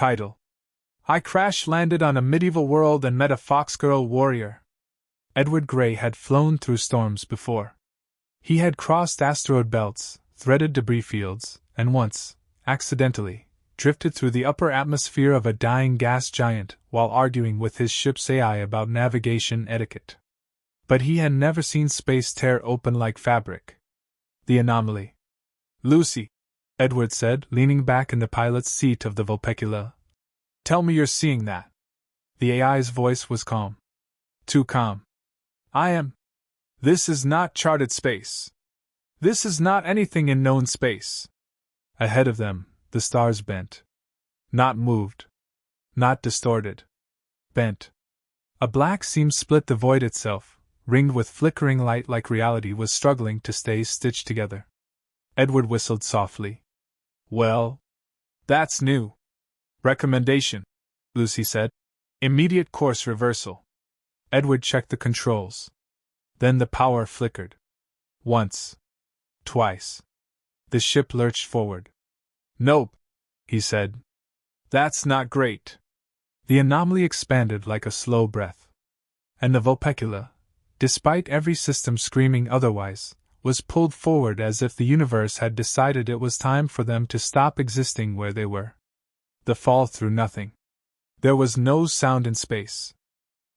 Title: I crash-landed on a medieval world and met a foxgirl warrior. Edward Grey had flown through storms before. He had crossed asteroid belts, threaded debris fields, and once, accidentally, drifted through the upper atmosphere of a dying gas giant while arguing with his ship's AI about navigation etiquette. But he had never seen space tear open like fabric. The anomaly. Lucy, Edward said, leaning back in the pilot's seat of the Vulpecula. Tell me you're seeing that. The AI's voice was calm. Too calm. I am. This is not charted space. This is not anything in known space. Ahead of them, the stars bent. Not moved. Not distorted. Bent. A black seam split the void itself, ringed with flickering light like reality was struggling to stay stitched together. Edward whistled softly. Well, that's new. Recommendation, Lucy said. Immediate course reversal. Edward checked the controls. Then the power flickered. Once. Twice. The ship lurched forward. Nope, he said. That's not great. The anomaly expanded like a slow breath. And the Vulpecula, despite every system screaming otherwise, was pulled forward as if the universe had decided it was time for them to stop existing where they were. The fall through nothing. There was no sound in space.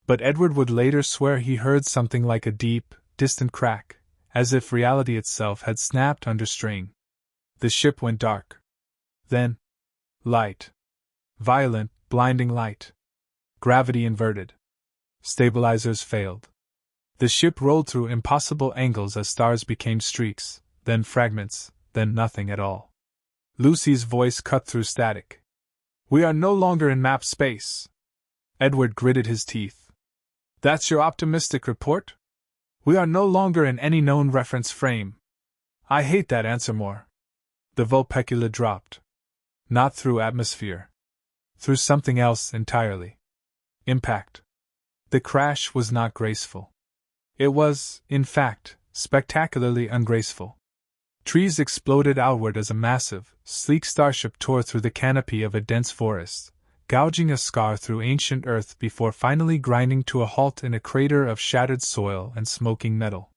But Edward would later swear he heard something like a deep, distant crack, as if reality itself had snapped under strain. The ship went dark. Then, light. Violent, blinding light. Gravity inverted. Stabilizers failed. The ship rolled through impossible angles as stars became streaks, then fragments, then nothing at all. Lucy's voice cut through static. We are no longer in map space. Edward gritted his teeth. That's your optimistic report? We are no longer in any known reference frame. I hate that answer more. The Vulpecula dropped. Not through atmosphere. Through something else entirely. Impact. The crash was not graceful. It was, in fact, spectacularly ungraceful. Trees exploded outward as a massive, sleek starship tore through the canopy of a dense forest, gouging a scar through ancient earth before finally grinding to a halt in a crater of shattered soil and smoking metal.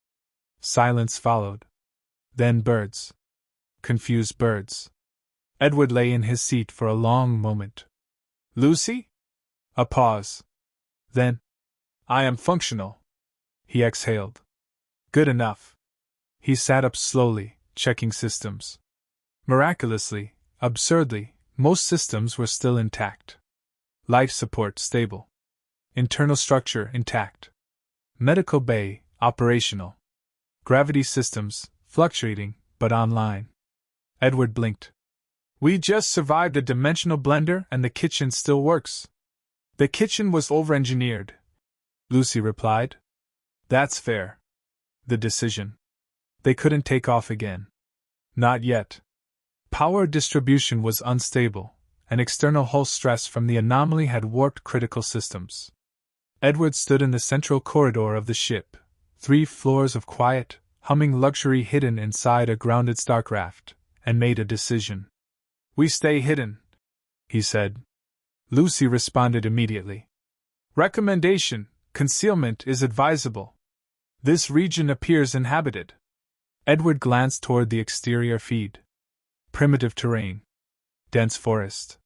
Silence followed. Then birds. Confused birds. Edward lay in his seat for a long moment. Lucy? A pause. Then, I am functional. He exhaled. Good enough. He sat up slowly, checking systems. Miraculously, absurdly, most systems were still intact. Life support stable. Internal structure intact. Medical bay operational. Gravity systems fluctuating, but online. Edward blinked. We just survived a dimensional blender and the kitchen still works. The kitchen was over-engineered, Lucy replied. That's fair. The decision. They couldn't take off again. Not yet. Power distribution was unstable, and external hull stress from the anomaly had warped critical systems. Edward stood in the central corridor of the ship, 3 floors of quiet, humming luxury hidden inside a grounded starcraft, and made a decision. We stay hidden, he said. Lucy responded immediately. Recommendation: concealment is advisable. This region appears inhabited. Edward glanced toward the exterior feed. Primitive terrain. Dense forest.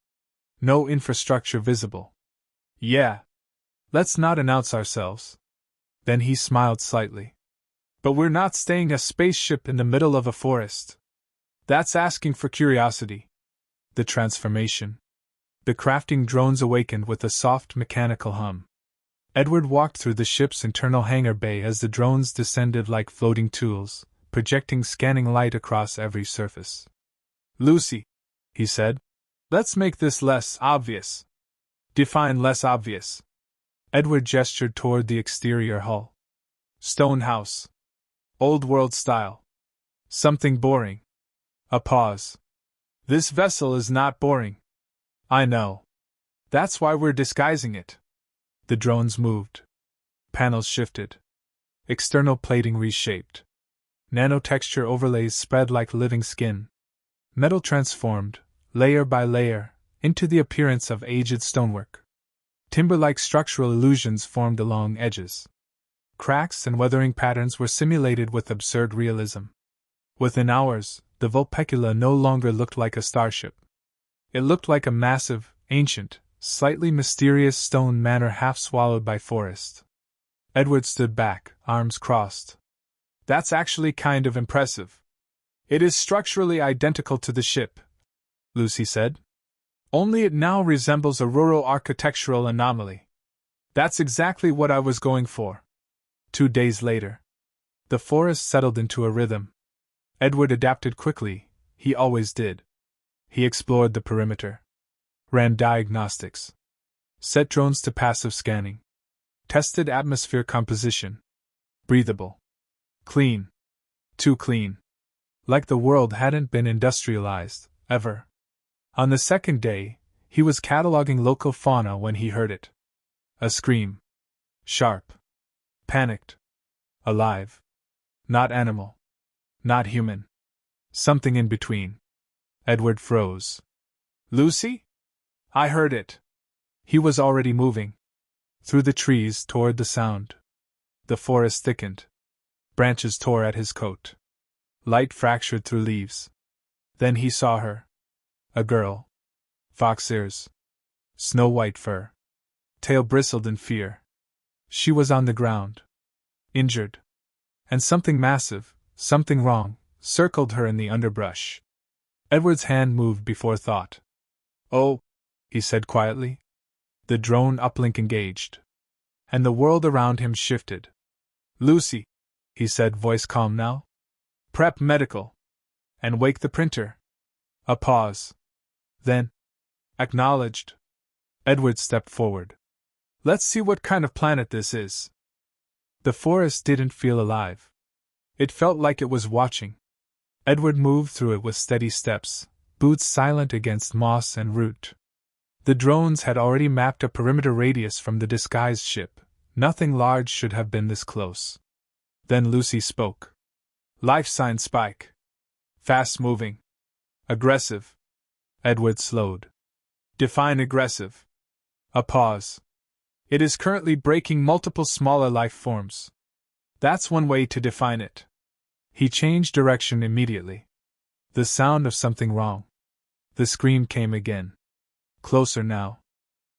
No infrastructure visible. Yeah. Let's not announce ourselves. Then he smiled slightly. But we're not staying a spaceship in the middle of a forest. That's asking for curiosity. The transformation. The crafting drones awakened with a soft mechanical hum. Edward walked through the ship's internal hangar bay as the drones descended like floating tools, projecting scanning light across every surface. Lucy, he said, let's make this less obvious. Define less obvious. Edward gestured toward the exterior hull. Stone house. Old world style. Something boring. A pause. This vessel is not boring. I know. That's why we're disguising it. The drones moved. Panels shifted. External plating reshaped. Nanotexture overlays spread like living skin. Metal transformed, layer by layer, into the appearance of aged stonework. Timber-like structural illusions formed along edges. Cracks and weathering patterns were simulated with absurd realism. Within hours, the Vulpecula no longer looked like a starship. It looked like a massive, ancient, slightly mysterious stone manor half swallowed by forest. Edward stood back, arms crossed. "That's actually kind of impressive." "It is structurally identical to the ship," Lucy said. "Only it now resembles a rural architectural anomaly." "That's exactly what I was going for." 2 days later, the forest settled into a rhythm. Edward adapted quickly, he always did. He explored the perimeter, ran diagnostics, set drones to passive scanning, tested atmosphere composition. Breathable. Clean. Too clean. Like the world hadn't been industrialized, ever. On the second day, he was cataloging local fauna when he heard it. A scream. Sharp. Panicked. Alive. Not animal. Not human. Something in between. Edward froze. "Lucy? I heard it." He was already moving. Through the trees toward the sound. The forest thickened. Branches tore at his coat. Light fractured through leaves. Then he saw her. A girl. Fox ears. Snow-white fur. Tail bristled in fear. She was on the ground. Injured. And something massive, something wrong, circled her in the underbrush. Edward's hand moved before thought. "Oh," he said quietly. The drone uplink engaged. And the world around him shifted. "Lucy," he said, voice calm now. "Prep medical. And wake the printer." A pause. Then, "Acknowledged." Edward stepped forward. "Let's see what kind of planet this is." The forest didn't feel alive. It felt like it was watching. Edward moved through it with steady steps, boots silent against moss and root. The drones had already mapped a perimeter radius from the disguised ship. Nothing large should have been this close. Then Lucy spoke. "Life sign spike. Fast moving. Aggressive." Edward slowed. "Define aggressive." A pause. "It is currently breaking multiple smaller life forms. That's one way to define it." He changed direction immediately. The sound of something wrong. The scream came again. Closer now.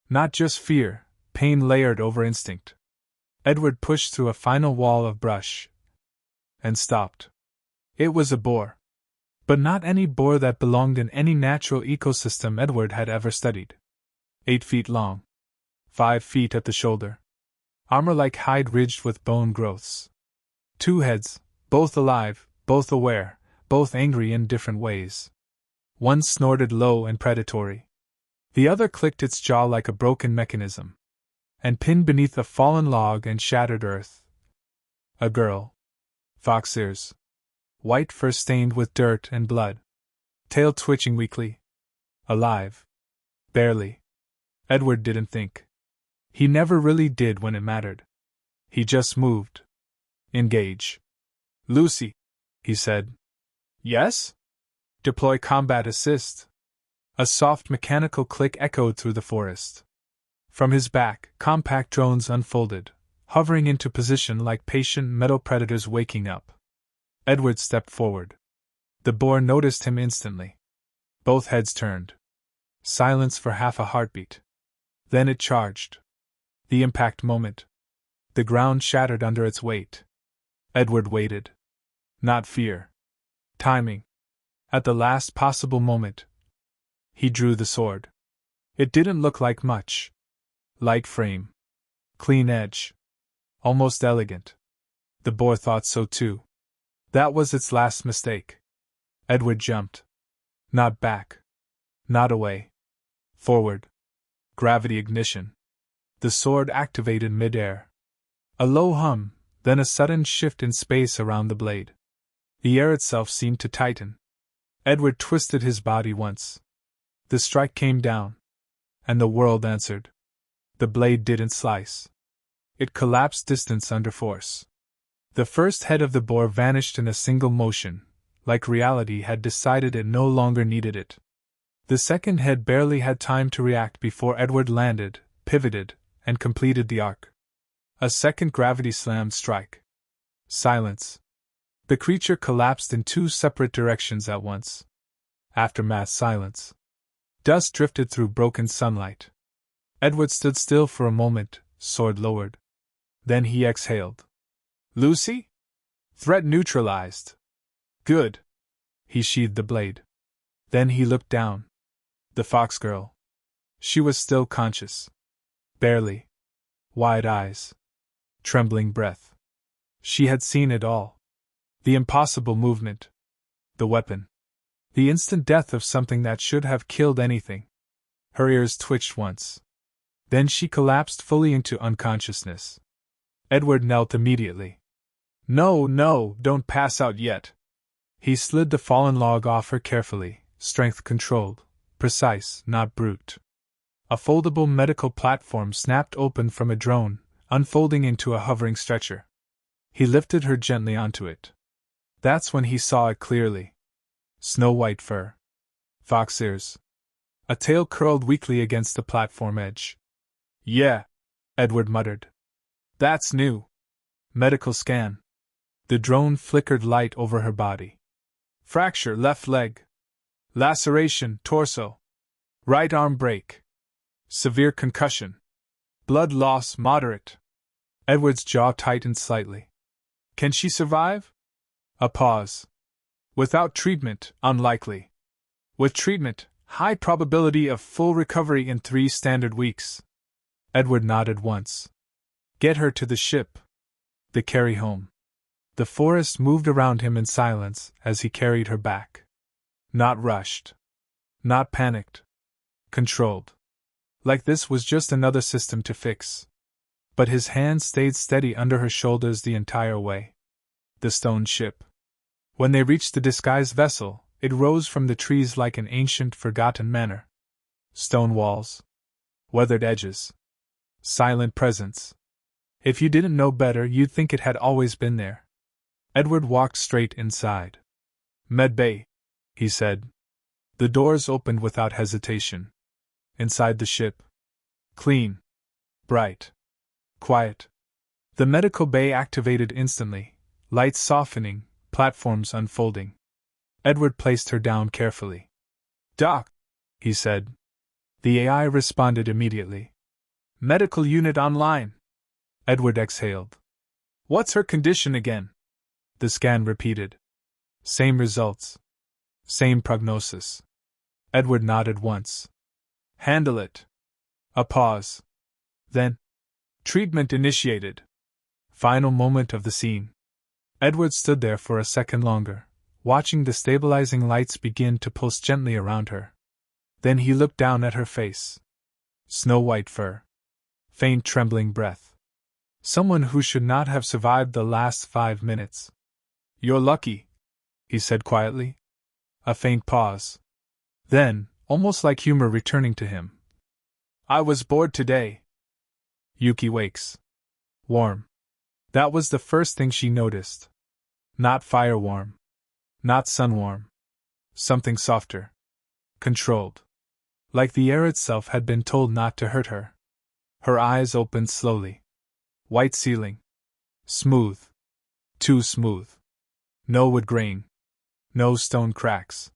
Not just fear, pain layered over instinct. Edward pushed through a final wall of brush. And stopped. It was a boar. But not any boar that belonged in any natural ecosystem Edward had ever studied. 8 feet long. 5 feet at the shoulder. Armor like hide ridged with bone growths. 2 heads, both alive, both aware, both angry in different ways. One snorted low and predatory. The other clicked its jaw like a broken mechanism. And pinned beneath a fallen log and shattered earth. A girl. Fox ears. White fur stained with dirt and blood. Tail twitching weakly. Alive. Barely. Edward didn't think. He never really did when it mattered. He just moved. Engage. "Lucy," he said. "Yes?" "Deploy combat assist." A soft mechanical click echoed through the forest. From his back, compact drones unfolded, hovering into position like patient metal predators waking up. Edward stepped forward. The boar noticed him instantly. Both heads turned. Silence for half a heartbeat. Then it charged. The impact moment. The ground shattered under its weight. Edward waited. Not fear. Timing. At the last possible moment, he drew the sword. It didn't look like much. Light frame. Clean edge. Almost elegant. The boar thought so too. That was its last mistake. Edward jumped. Not back. Not away. Forward. Gravity ignition. The sword activated mid-air. A low hum, then a sudden shift in space around the blade. The air itself seemed to tighten. Edward twisted his body once. The strike came down. And the world answered. The blade didn't slice. It collapsed distance under force. The first head of the boar vanished in a single motion, like reality had decided it no longer needed it. The second head barely had time to react before Edward landed, pivoted, and completed the arc. A second gravity slam strike. Silence. The creature collapsed in two separate directions at once. Aftermath silence. Dust drifted through broken sunlight. Edward stood still for a moment, sword lowered. Then he exhaled. Lucy? Threat neutralized. Good. He sheathed the blade. Then he looked down. The fox girl. She was still conscious. Barely. Wide eyes. Trembling breath. She had seen it all. The impossible movement. The weapon. The instant death of something that should have killed anything. Her ears twitched once. Then she collapsed fully into unconsciousness. Edward knelt immediately. No, no, don't pass out yet. He slid the fallen log off her carefully, strength controlled, precise, not brute. A foldable medical platform snapped open from a drone, unfolding into a hovering stretcher. He lifted her gently onto it. That's when he saw it clearly. Snow-white fur. Fox ears. A tail curled weakly against the platform edge. Yeah, Edward muttered. That's new. Medical scan. The drone flickered light over her body. Fracture left leg. Laceration torso. Right arm break. Severe concussion. Blood loss moderate. Edward's jaw tightened slightly. Can she survive? A pause. Without treatment, unlikely. With treatment, high probability of full recovery in 3 standard weeks. Edward nodded once. Get her to the ship. The carry home. The forest moved around him in silence as he carried her back. Not rushed. Not panicked. Controlled. Like this was just another system to fix. But his hand stayed steady under her shoulders the entire way. The stone ship. When they reached the disguised vessel, it rose from the trees like an ancient, forgotten manor. Stone walls. Weathered edges. Silent presence. If you didn't know better, you'd think it had always been there. Edward walked straight inside. Med Bay, he said. The doors opened without hesitation. Inside the ship. Clean. Bright. Quiet. The medical bay activated instantly, lights softening, platforms unfolding. Edward placed her down carefully. Doc, he said. The AI responded immediately. Medical unit online. Edward exhaled. What's her condition again? The scan repeated. Same results. Same prognosis. Edward nodded once. Handle it. A pause. Then. Treatment initiated. Final moment of the scene. Edward stood there for a second longer, watching the stabilizing lights begin to pulse gently around her. Then he looked down at her face. Snow-white fur. Faint trembling breath. Someone who should not have survived the last 5 minutes. You're lucky, he said quietly. A faint pause. Then, almost like humor returning to him. I was bored today. Yuki wakes. Warm. That was the first thing she noticed. Not fire warm. Not sun warm. Something softer. Controlled. Like the air itself had been told not to hurt her. Her eyes opened slowly. White ceiling. Smooth. Too smooth. No wood grain. No stone cracks.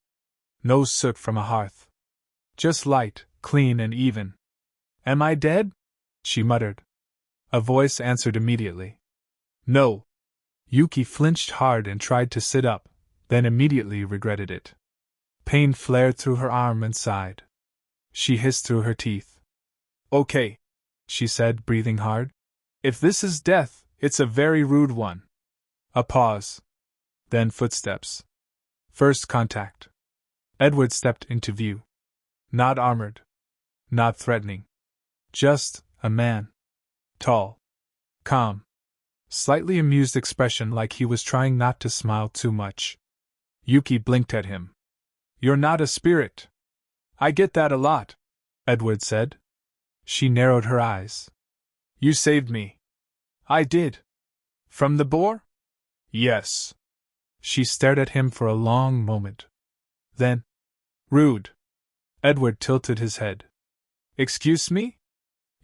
No soot from a hearth. Just light, clean and even. Am I dead? She muttered. A voice answered immediately. No. Yuki flinched hard and tried to sit up, then immediately regretted it. Pain flared through her arm and side. She hissed through her teeth. Okay, she said, breathing hard. If this is death, it's a very rude one. A pause. Then footsteps. First contact. Edward stepped into view. Not armored. Not threatening. Just a man. Tall. Calm. Slightly amused expression, like he was trying not to smile too much. Yuki blinked at him. You're not a spirit. I get that a lot, Edward said. She narrowed her eyes. You saved me. I did. From the boar? Yes. She stared at him for a long moment. Then, rude. Edward tilted his head. Excuse me?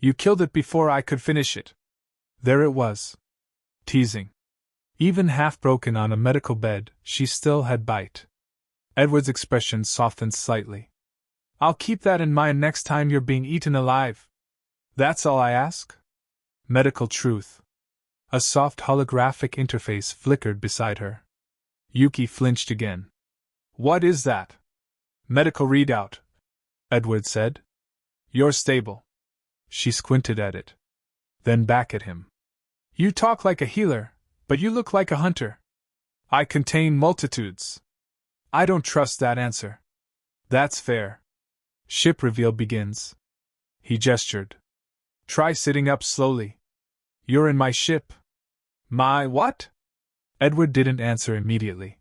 You killed it before I could finish it. There it was. Teasing. Even half broken on a medical bed, she still had bite. Edward's expression softened slightly. I'll keep that in mind next time you're being eaten alive. That's all I ask? Medical truth. A soft holographic interface flickered beside her. Yuki flinched again. What is that? Medical readout, Edward said. You're stable. She squinted at it. Then back at him. You talk like a healer, but you look like a hunter. I contain multitudes. I don't trust that answer. That's fair. Ship reveal begins. He gestured. Try sitting up slowly. You're in my ship. My what? Edward didn't answer immediately.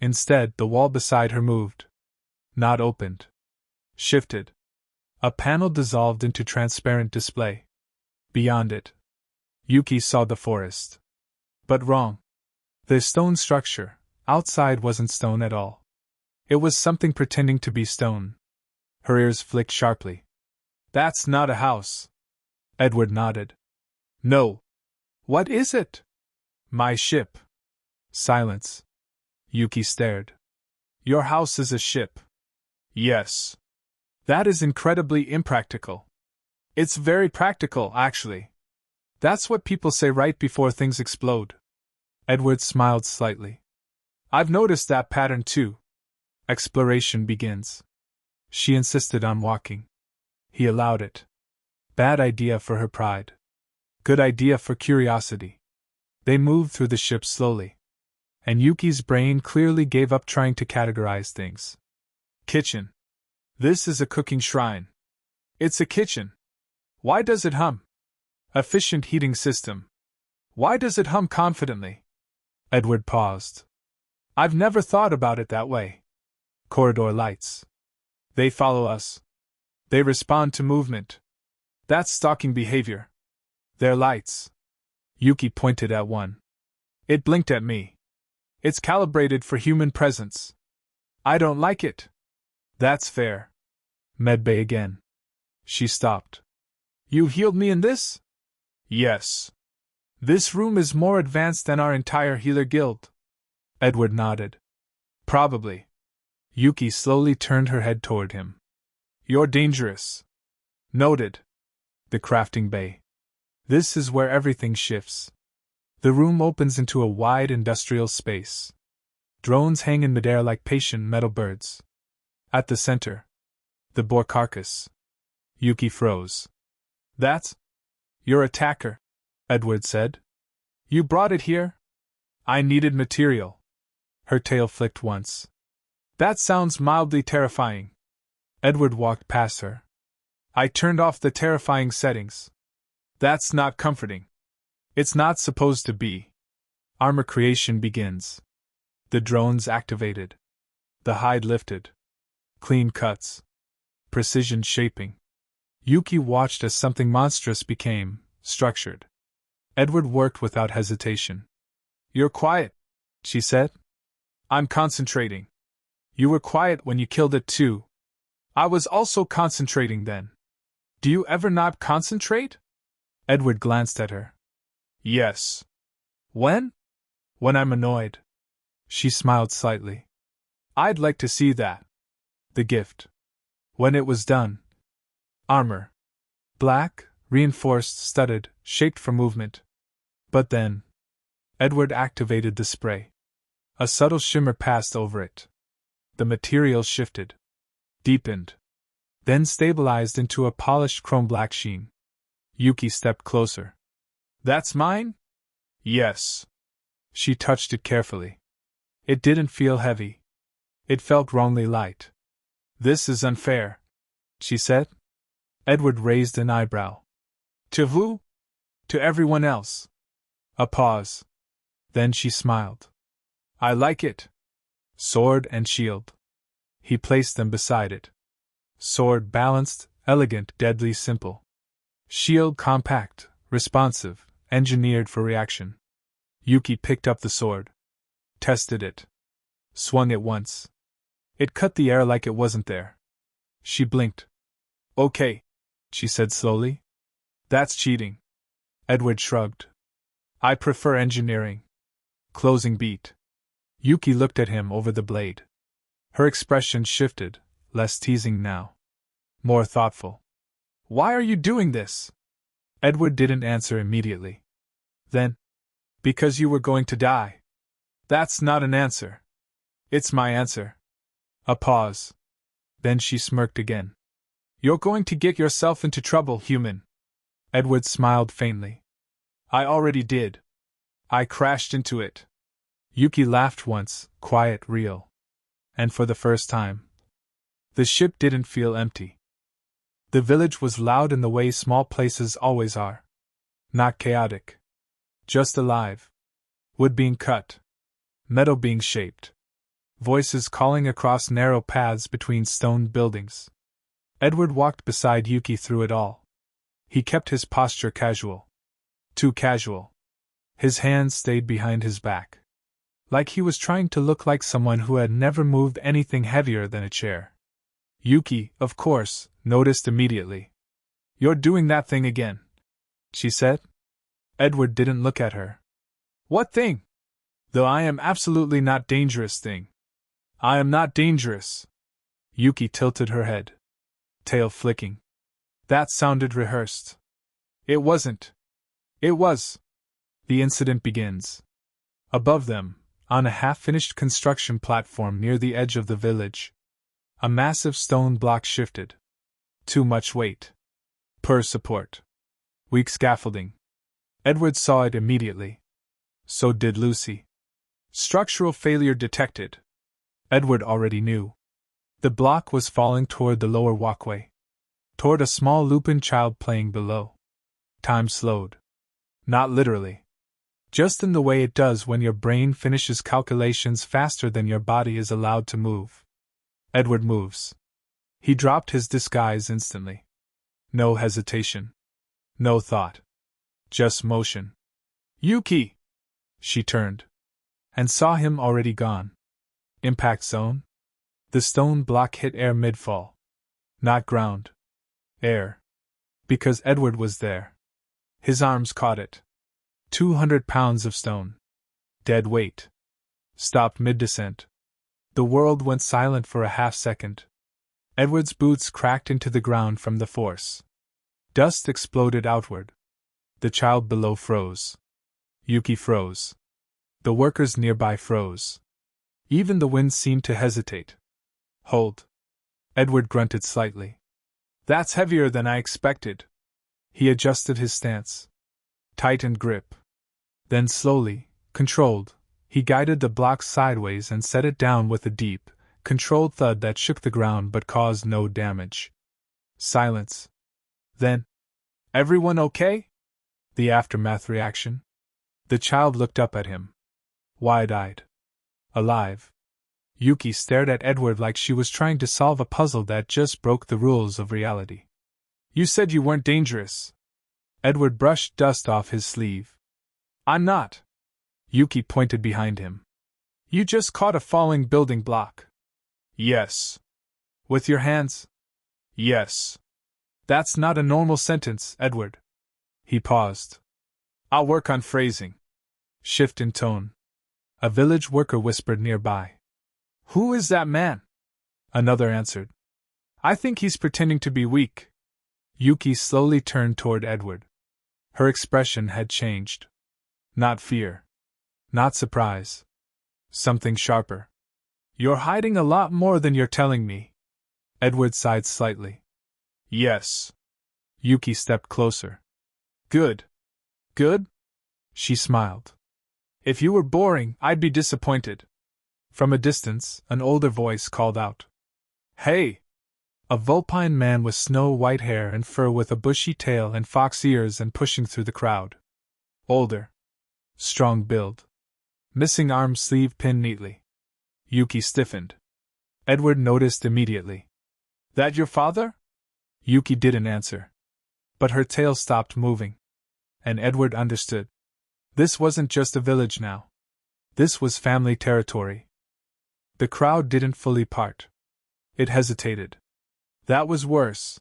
Instead, the wall beside her moved. Not opened. Shifted. A panel dissolved into transparent display. Beyond it, Yuki saw the forest. But wrong. The stone structure, outside, wasn't stone at all. It was something pretending to be stone. Her ears flicked sharply. That's not a house. Edward nodded. No. What is it? My ship. Silence. Yuki stared. Your house is a ship. Yes. That is incredibly impractical. It's very practical, actually. That's what people say right before things explode. Edward smiled slightly. I've noticed that pattern too. Exploration begins. She insisted on walking. He allowed it. Bad idea for her pride. Good idea for curiosity. They moved through the ship slowly. And Yuki's brain clearly gave up trying to categorize things. Kitchen. This is a cooking shrine. It's a kitchen. Why does it hum? Efficient heating system. Why does it hum confidently? Edward paused. I've never thought about it that way. Corridor lights. They follow us. They respond to movement. That's stalking behavior. They're lights. Yuki pointed at one. It blinked at me. It's calibrated for human presence. I don't like it. That's fair. Medbay again. She stopped. You healed me in this? Yes. This room is more advanced than our entire healer guild. Edward nodded. Probably. Yuki slowly turned her head toward him. You're dangerous. Noted. The crafting bay. This is where everything shifts. The room opens into a wide industrial space. Drones hang in midair like patient metal birds. At the center, the boar carcass. Yuki froze. That's your attacker, Edward said. You brought it here? I needed material. Her tail flicked once. That sounds mildly terrifying. Edward walked past her. I turned off the terrifying settings. That's not comforting. It's not supposed to be. Armor creation begins. The drones activated. The hide lifted. Clean cuts. Precision shaping. Yuki watched as something monstrous became structured. Edward worked without hesitation. You're quiet, she said. I'm concentrating. You were quiet when you killed it too. I was also concentrating then. Do you ever not concentrate? Edward glanced at her. Yes. When? When I'm annoyed. She smiled slightly. I'd like to see that. The gift. When it was done. Armor. Black, reinforced, studded, shaped for movement. But then. Edward activated the spray. A subtle shimmer passed over it. The material shifted. Deepened. Then stabilized into a polished chrome black sheen. Yuki stepped closer. That's mine? Yes. She touched it carefully. It didn't feel heavy. It felt wrongly light. This is unfair, she said. Edward raised an eyebrow. To who? To everyone else. A pause. Then she smiled. I like it. Sword and shield. He placed them beside it. Sword balanced, elegant, deadly simple. Shield compact, responsive, engineered for reaction. Yuki picked up the sword. Tested it. Swung it once. It cut the air like it wasn't there. She blinked. Okay, she said slowly. That's cheating. Edward shrugged. I prefer engineering. Closing beat. Yuki looked at him over the blade. Her expression shifted, less teasing now. More thoughtful. Why are you doing this? Edward didn't answer immediately. Then, because you were going to die. That's not an answer. It's my answer. A pause. Then she smirked again. You're going to get yourself into trouble, human. Edward smiled faintly. I already did. I crashed into it. Yuki laughed once, quiet, real. And for the first time, the ship didn't feel empty. The village was loud in the way small places always are. Not chaotic. Just alive. Wood being cut. Metal being shaped. Voices calling across narrow paths between stone buildings. Edward walked beside Yuki through it all. He kept his posture casual. Too casual. His hands stayed behind his back. Like he was trying to look like someone who had never moved anything heavier than a chair. Yuki, of course, noticed immediately. You're doing that thing again, she said. Edward didn't look at her. What thing? Though I am absolutely not dangerous thing. I am not dangerous. Yuki tilted her head. Tail flicking. That sounded rehearsed. It wasn't. It was. The incident begins. Above them, on a half-finished construction platform near the edge of the village, a massive stone block shifted. Too much weight. Poor support. Weak scaffolding. Edward saw it immediately. So did Lucy. Structural failure detected. Edward already knew. The block was falling toward the lower walkway. Toward a small lupin child playing below. Time slowed. Not literally. Just in the way it does when your brain finishes calculations faster than your body is allowed to move. Edward moves. He dropped his disguise instantly. No hesitation. No thought. Just motion. Yuki! She turned. And saw him already gone. Impact zone? The stone block hit air mid-fall. Not ground. Air. Because Edward was there. His arms caught it. 200 pounds of stone. Dead weight. Stopped mid-descent. The world went silent for a half-second. Edward's boots cracked into the ground from the force. Dust exploded outward. The child below froze. Yuki froze. The workers nearby froze. Even the wind seemed to hesitate. Hold. Edward grunted slightly. That's heavier than I expected. He adjusted his stance. Tightened grip. Then slowly, controlled, he guided the block sideways and set it down with a deep, controlled thud that shook the ground but caused no damage. Silence. Then, everyone okay? The aftermath reaction. The child looked up at him. Wide-eyed. Alive. Yuki stared at Edward like she was trying to solve a puzzle that just broke the rules of reality. You said you weren't dangerous. Edward brushed dust off his sleeve. I'm not. Yuki pointed behind him. You just caught a falling building block. Yes. With your hands? Yes. That's not a normal sentence, Edward. He paused. I'll work on phrasing. Shift in tone. A village worker whispered nearby. Who is that man? Another answered. I think he's pretending to be weak. Yuki slowly turned toward Edward. Her expression had changed. Not fear. Not surprise. Something sharper. You're hiding a lot more than you're telling me. Edward sighed slightly. Yes. Yuki stepped closer. Good. Good? She smiled. If you were boring, I'd be disappointed. From a distance, an older voice called out. Hey! A vulpine man with snow-white hair and fur with a bushy tail and fox ears and pushing through the crowd. Older. Strong build. Missing arm sleeve pinned neatly. Yuki stiffened. Edward noticed immediately. That your father? Yuki didn't answer. But her tail stopped moving. And Edward understood. This wasn't just a village now. This was family territory. The crowd didn't fully part. It hesitated. That was worse.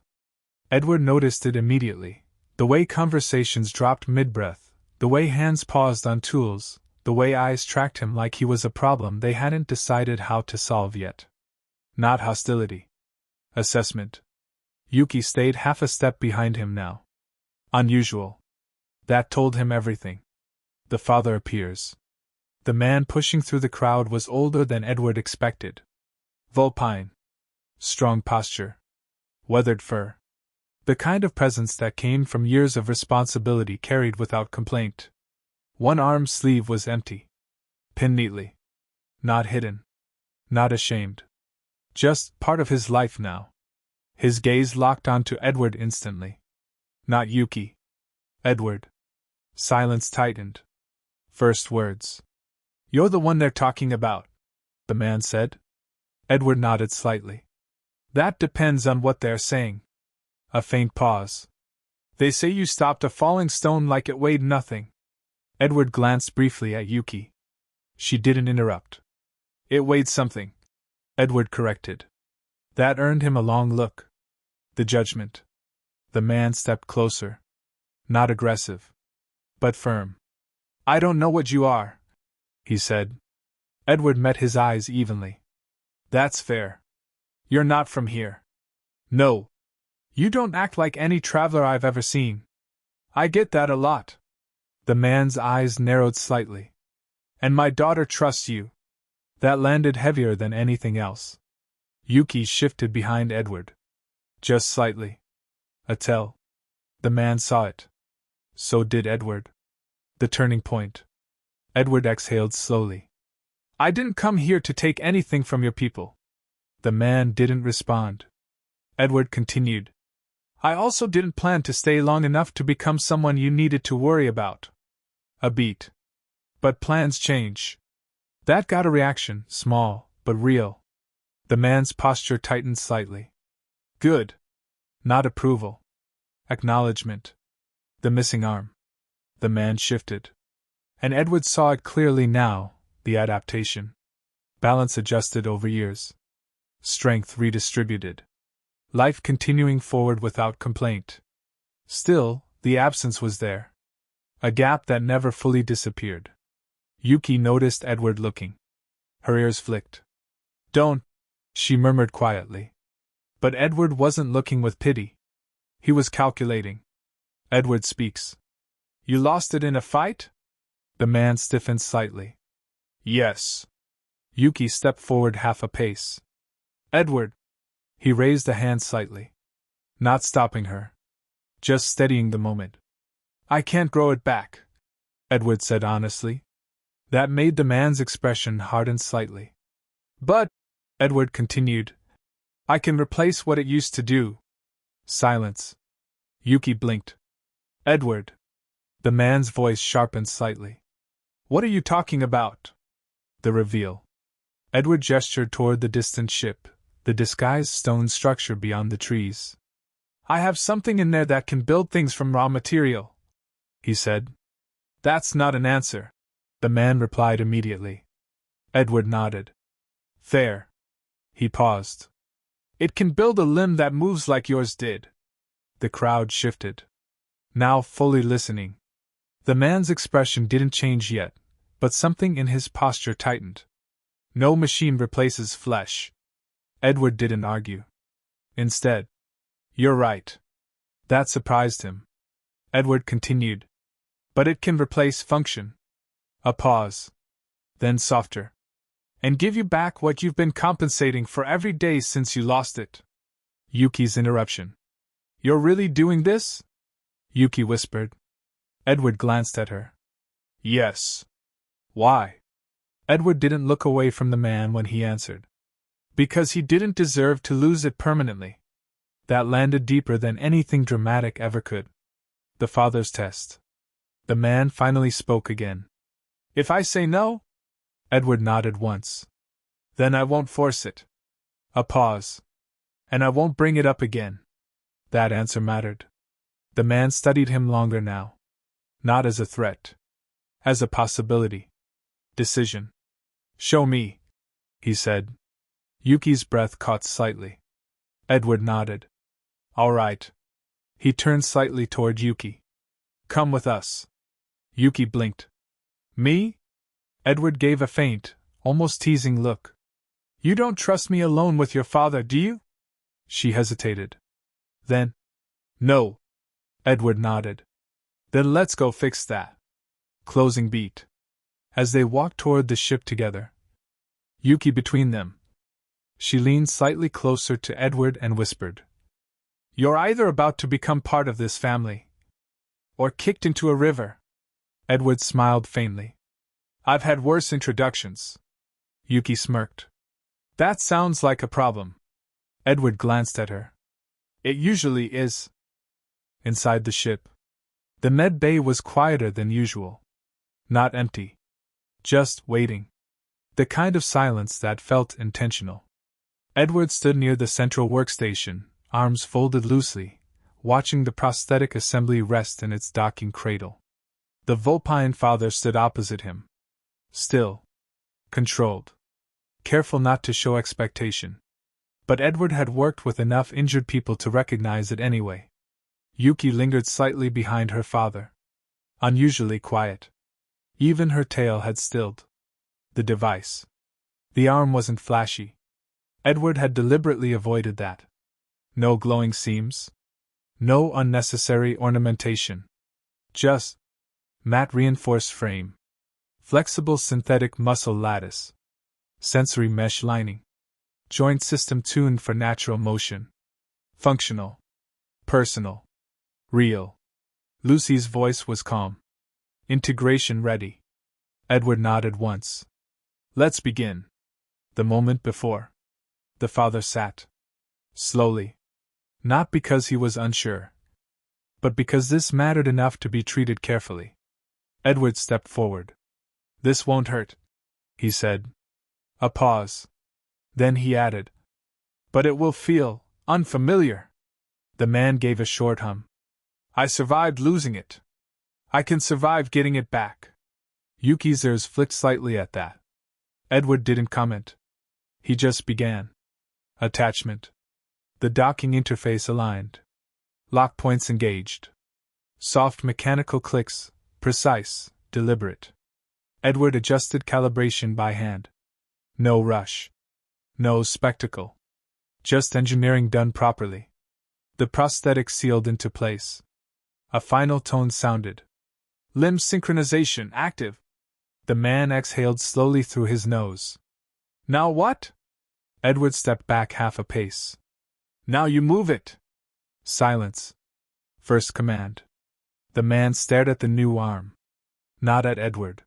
Edward noticed it immediately. The way conversations dropped mid-breath, the way hands paused on tools, the way eyes tracked him like he was a problem they hadn't decided how to solve yet. Not hostility. Assessment. Yuki stayed half a step behind him now. Unusual. That told him everything. The father appears. The man pushing through the crowd was older than Edward expected. Vulpine. Strong posture. Weathered fur. The kind of presence that came from years of responsibility carried without complaint. One arm's sleeve was empty. Pinned neatly. Not hidden. Not ashamed. Just part of his life now. His gaze locked onto Edward instantly. Not Yuki. Edward. Silence tightened. First words. "You're the one they're talking about," the man said. Edward nodded slightly. "That depends on what they're saying." A faint pause. "They say you stopped a falling stone like it weighed nothing." Edward glanced briefly at Yuki. She didn't interrupt. "It weighed something," Edward corrected. That earned him a long look. The judgment. The man stepped closer. Not aggressive, but firm. "I don't know what you are," he said. Edward met his eyes evenly. "That's fair. You're not from here." "No. You don't act like any traveler I've ever seen." "I get that a lot." The man's eyes narrowed slightly. "And my daughter trusts you." That landed heavier than anything else. Yuki shifted behind Edward. Just slightly. A tell. The man saw it. So did Edward. The turning point. Edward exhaled slowly. "I didn't come here to take anything from your people." The man didn't respond. Edward continued. "I also didn't plan to stay long enough to become someone you needed to worry about." A beat. But plans change. That got a reaction, small, but real. The man's posture tightened slightly. Good. Not approval. Acknowledgement. The missing arm. The man shifted. And Edward saw it clearly now, the adaptation. Balance adjusted over years. Strength redistributed. Life continuing forward without complaint. Still, the absence was there. A gap that never fully disappeared. Yuki noticed Edward looking. Her ears flicked. "Don't," she murmured quietly. But Edward wasn't looking with pity. He was calculating. Edward speaks. "You lost it in a fight?" The man stiffened slightly. "Yes." Yuki stepped forward half a pace. "Edward." He raised a hand slightly. Not stopping her. Just steadying the moment. "I can't grow it back," Edward said honestly. That made the man's expression harden slightly. "But," Edward continued, "I can replace what it used to do." Silence. Yuki blinked. "Edward." The man's voice sharpened slightly. "What are you talking about?" The reveal. Edward gestured toward the distant ship, the disguised stone structure beyond the trees. "I have something in there that can build things from raw material," he said. "That's not an answer," the man replied immediately. Edward nodded. "Fair." He paused. "It can build a limb that moves like yours did." The crowd shifted. Now fully listening. The man's expression didn't change yet, but something in his posture tightened. No machine replaces flesh. Edward didn't argue. Instead, "You're right." That surprised him. Edward continued. "But it can replace function." A pause. Then softer. "And give you back what you've been compensating for every day since you lost it." Yuki's interruption. "You're really doing this?" Yuki whispered. Edward glanced at her. "Yes." "Why?" Edward didn't look away from the man when he answered. "Because he didn't deserve to lose it permanently." That landed deeper than anything dramatic ever could. The father's test. The man finally spoke again. "If I say no?" Edward nodded once. "Then I won't force it." A pause. "And I won't bring it up again." That answer mattered. The man studied him longer now. Not as a threat. As a possibility. Decision. "Show me," he said. Yuki's breath caught slightly. Edward nodded. All right. He turned slightly toward Yuki. Come with us. Yuki blinked. Me? Edward gave a faint, almost teasing look. You don't trust me alone with your father, do you? She hesitated. Then. No. Edward nodded. Then let's go fix that. Closing beat. As they walked toward the ship together, Yuki between them, she leaned slightly closer to Edward and whispered, You're either about to become part of this family, or kicked into a river. Edward smiled faintly. I've had worse introductions. Yuki smirked. That sounds like a problem. Edward glanced at her. It usually is. Inside the ship, the med bay was quieter than usual. Not empty. Just waiting. The kind of silence that felt intentional. Edward stood near the central workstation, arms folded loosely, watching the prosthetic assembly rest in its docking cradle. The Vulpine father stood opposite him. Still. Controlled. Careful not to show expectation. But Edward had worked with enough injured people to recognize it anyway. Yuki lingered slightly behind her father. Unusually quiet. Even her tail had stilled. The device. The arm wasn't flashy. Edward had deliberately avoided that. No glowing seams. No unnecessary ornamentation. Just matte reinforced frame. Flexible synthetic muscle lattice. Sensory mesh lining. Joint system tuned for natural motion. Functional. Personal. Real. Lucy's voice was calm. Integration ready. Edward nodded once. Let's begin. The moment before. The father sat. Slowly. Not because he was unsure, but because this mattered enough to be treated carefully. Edward stepped forward. This won't hurt, he said. A pause. Then he added, But it will feel unfamiliar. The man gave a short hum. I survived losing it. I can survive getting it back. Yuki's ears flicked slightly at that. Edward didn't comment. He just began. Attachment. The docking interface aligned. Lock points engaged. Soft mechanical clicks, precise, deliberate. Edward adjusted calibration by hand. No rush. No spectacle. Just engineering done properly. The prosthetic sealed into place. A final tone sounded. Limb synchronization active. The man exhaled slowly through his nose. Now what? Edward stepped back half a pace. Now you move it. Silence. First command. The man stared at the new arm. Not at Edward.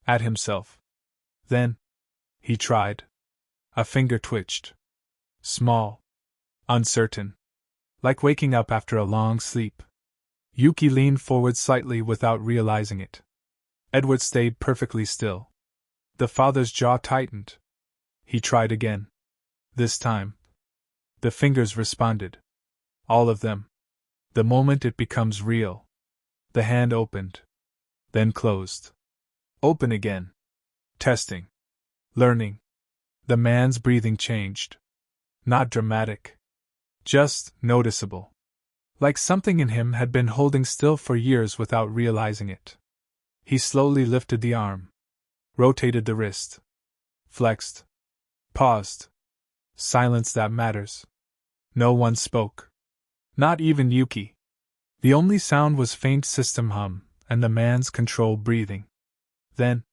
At himself. Then. He tried. A finger twitched. Small. Uncertain. Like waking up after a long sleep. Yuki leaned forward slightly without realizing it. Edward stayed perfectly still. The father's jaw tightened. He tried again. This time. The fingers responded. All of them. The moment it becomes real. The hand opened. Then closed. Open again. Testing. Learning. The man's breathing changed. Not dramatic. Just noticeable. Like something in him had been holding still for years without realizing it. He slowly lifted the arm. Rotated the wrist. Flexed. Paused. Silence that matters. No one spoke. Not even Yuki. The only sound was faint system hum, and the man's controlled breathing. Then,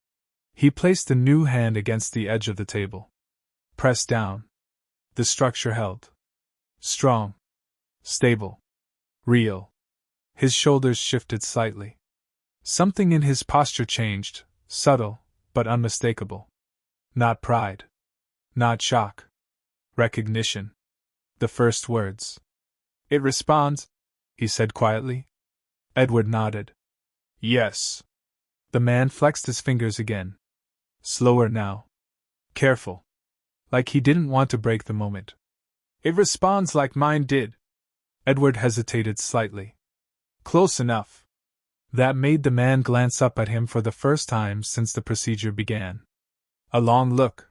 he placed the new hand against the edge of the table. Pressed down. The structure held. Strong. Stable. Real. His shoulders shifted slightly. Something in his posture changed, subtle, but unmistakable. Not pride. Not shock. Recognition. The first words. It responds, he said quietly. Edward nodded. Yes. The man flexed his fingers again. Slower now. Careful. Like he didn't want to break the moment. It responds like mine did. Edward hesitated slightly. Close enough. That made the man glance up at him for the first time since the procedure began. A long look.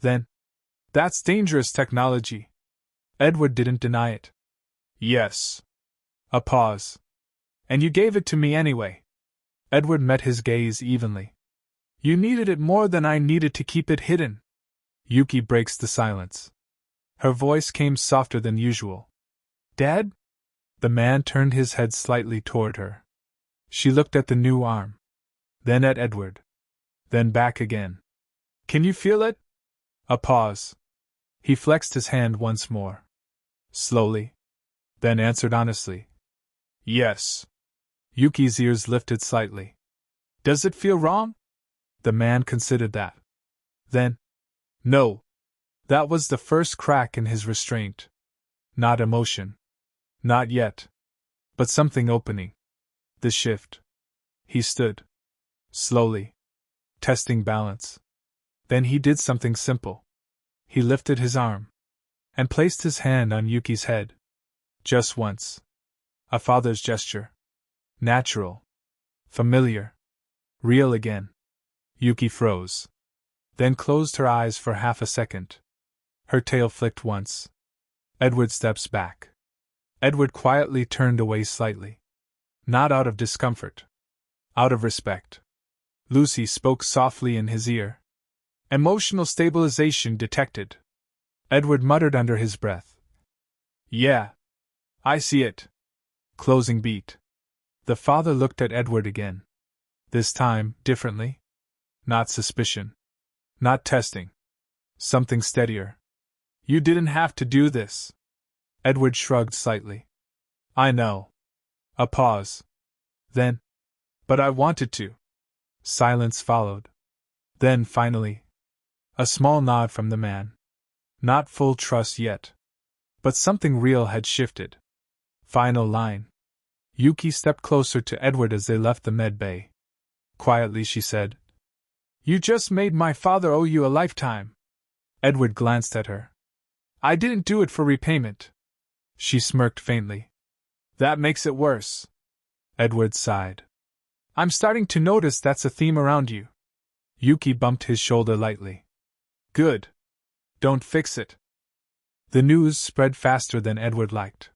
Then, that's dangerous technology. Edward didn't deny it. Yes. A pause. And you gave it to me anyway. Edward met his gaze evenly. You needed it more than I needed to keep it hidden. Yuki breaks the silence. Her voice came softer than usual. Dad? The man turned his head slightly toward her. She looked at the new arm. Then at Edward. Then back again. Can you feel it? A pause. He flexed his hand once more. Slowly. Then answered honestly. Yes. Yuki's ears lifted slightly. Does it feel wrong? The man considered that. Then. No. That was the first crack in his restraint. Not emotion. Not yet. But something opening. The shift. He stood. Slowly. Testing balance. Then he did something simple. He lifted his arm. And placed his hand on Yuki's head. Just once. A father's gesture. Natural. Familiar. Real again. Yuki froze. Then closed her eyes for half a second. Her tail flicked once. Edward steps back. Edward quietly turned away slightly. Not out of discomfort. Out of respect. Lucy spoke softly in his ear. Emotional stabilization detected. Edward muttered under his breath. Yeah. I see it. Closing beat. The father looked at Edward again. This time, differently. Not suspicion. Not testing. Something steadier. You didn't have to do this. Edward shrugged slightly. I know. A pause. Then. But I wanted to. Silence followed. Then, finally. A small nod from the man. Not full trust yet. But something real had shifted. Final line. Yuki stepped closer to Edward as they left the med bay. Quietly she said, You just made my father owe you a lifetime. Edward glanced at her. I didn't do it for repayment. She smirked faintly. That makes it worse. Edward sighed. I'm starting to notice that's a theme around you. Yuki bumped his shoulder lightly. Good. Don't fix it. The news spread faster than Edward liked.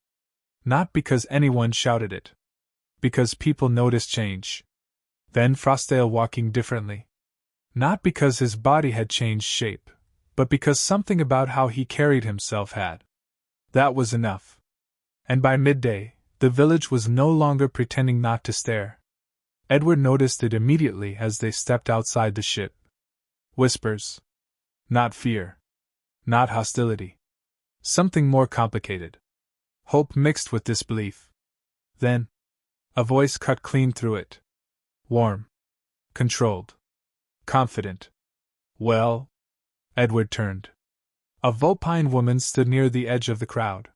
Not because anyone shouted it. Because people noticed change. Then Frostdale walking differently. Not because his body had changed shape, but because something about how he carried himself had. That was enough. And by midday, the village was no longer pretending not to stare. Edward noticed it immediately as they stepped outside the ship. Whispers. Not fear. Not hostility. Something more complicated. Hope mixed with disbelief. Then, a voice cut clean through it. Warm. Controlled. Confident. Well? Edward turned. A Vulpine woman stood near the edge of the crowd.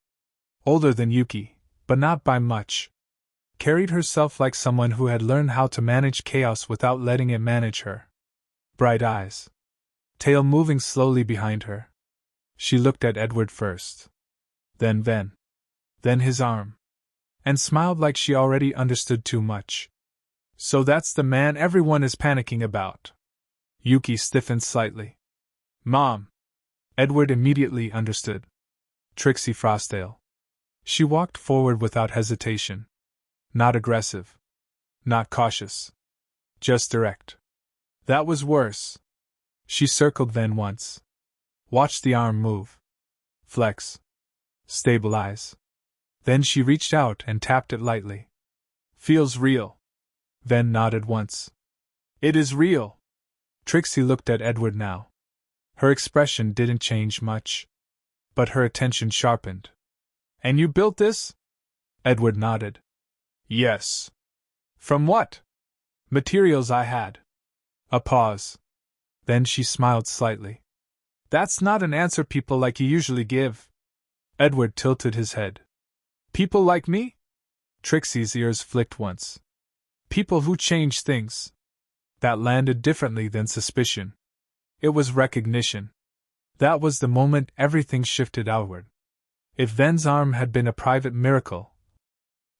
Older than Yuki, but not by much. Carried herself like someone who had learned how to manage chaos without letting it manage her. Bright eyes. Tail moving slowly behind her. She looked at Edward first. Then his arm. And smiled like she already understood too much. So that's the man everyone is panicking about. Yuki stiffened slightly. Mom. Edward immediately understood. Trixie Frostdale. She walked forward without hesitation. Not aggressive. Not cautious. Just direct. That was worse. She circled then once. Watched the arm move. Flex. Stabilize. Then she reached out and tapped it lightly. Feels real. Then nodded once. It is real. Trixie looked at Edward now. Her expression didn't change much. But her attention sharpened. And you built this? Edward nodded. Yes. From what? Materials I had. A pause. Then she smiled slightly. That's not an answer people like you usually give. Edward tilted his head. People like me? Trixie's ears flicked once. People who change things. That landed differently than suspicion. It was recognition. That was the moment everything shifted outward. If Ven's arm had been a private miracle,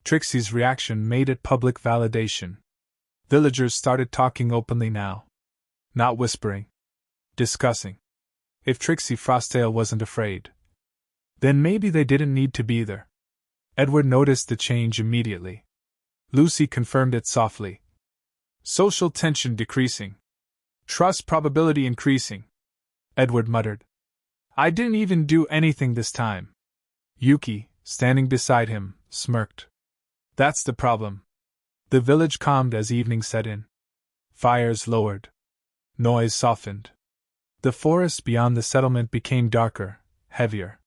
Trixie's reaction made it public validation. Villagers started talking openly now. Not whispering. Discussing. If Trixie Frostdale wasn't afraid. Then maybe they didn't need to be there. Edward noticed the change immediately. Lucy confirmed it softly. Social tension decreasing. Trust probability increasing. Edward muttered. I didn't even do anything this time. Yuki, standing beside him, smirked. That's the problem. The village calmed as evening set in. Fires lowered. Noise softened. The forest beyond the settlement became darker, heavier.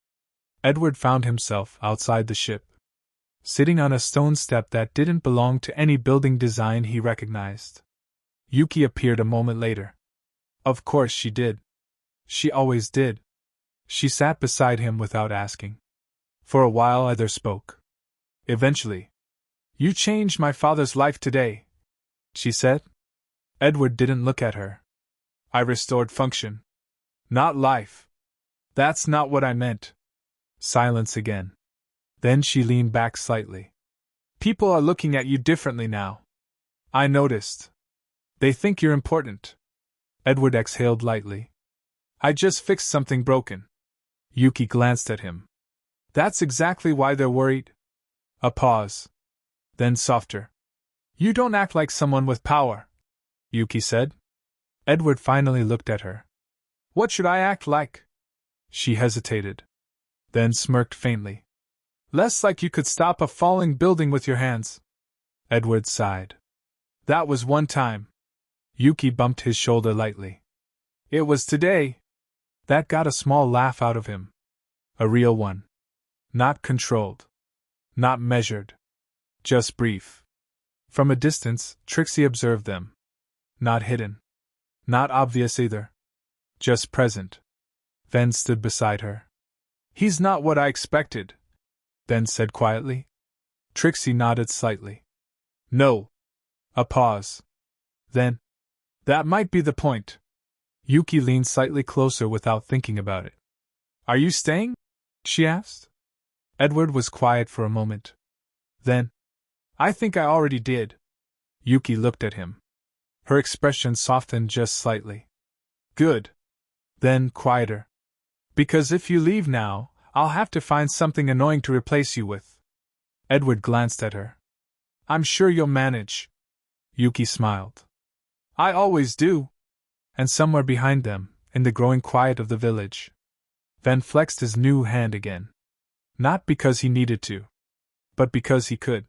Edward found himself outside the ship, sitting on a stone step that didn't belong to any building design he recognized. Yuki appeared a moment later. Of course she did. She always did. She sat beside him without asking. For a while either spoke. Eventually, You changed my father's life today, she said. Edward didn't look at her. I restored function. Not life. That's not what I meant. Silence again. Then she leaned back slightly. People are looking at you differently now. I noticed. They think you're important. Edward exhaled lightly. I just fixed something broken. Yuki glanced at him. That's exactly why they're worried. A pause. Then softer. You don't act like someone with power, Yuki said. Edward finally looked at her. What should I act like? She hesitated. Then smirked faintly. Less like you could stop a falling building with your hands. Edward sighed. That was one time. Yuki bumped his shoulder lightly. It was today. That got a small laugh out of him. A real one. Not controlled. Not measured. Just brief. From a distance, Trixie observed them. Not hidden. Not obvious either. Just present. Ven stood beside her. He's not what I expected, Ven said quietly. Trixie nodded slightly. No. A pause. Then. That might be the point. Yuki leaned slightly closer without thinking about it. Are you staying? She asked. Edward was quiet for a moment. Then. I think I already did. Yuki looked at him. Her expression softened just slightly. Good. Then, quieter. Because if you leave now, I'll have to find something annoying to replace you with. Edward glanced at her. I'm sure you'll manage. Yuki smiled. I always do. And somewhere behind them, in the growing quiet of the village, Ven flexed his new hand again. Not because he needed to, but because he could.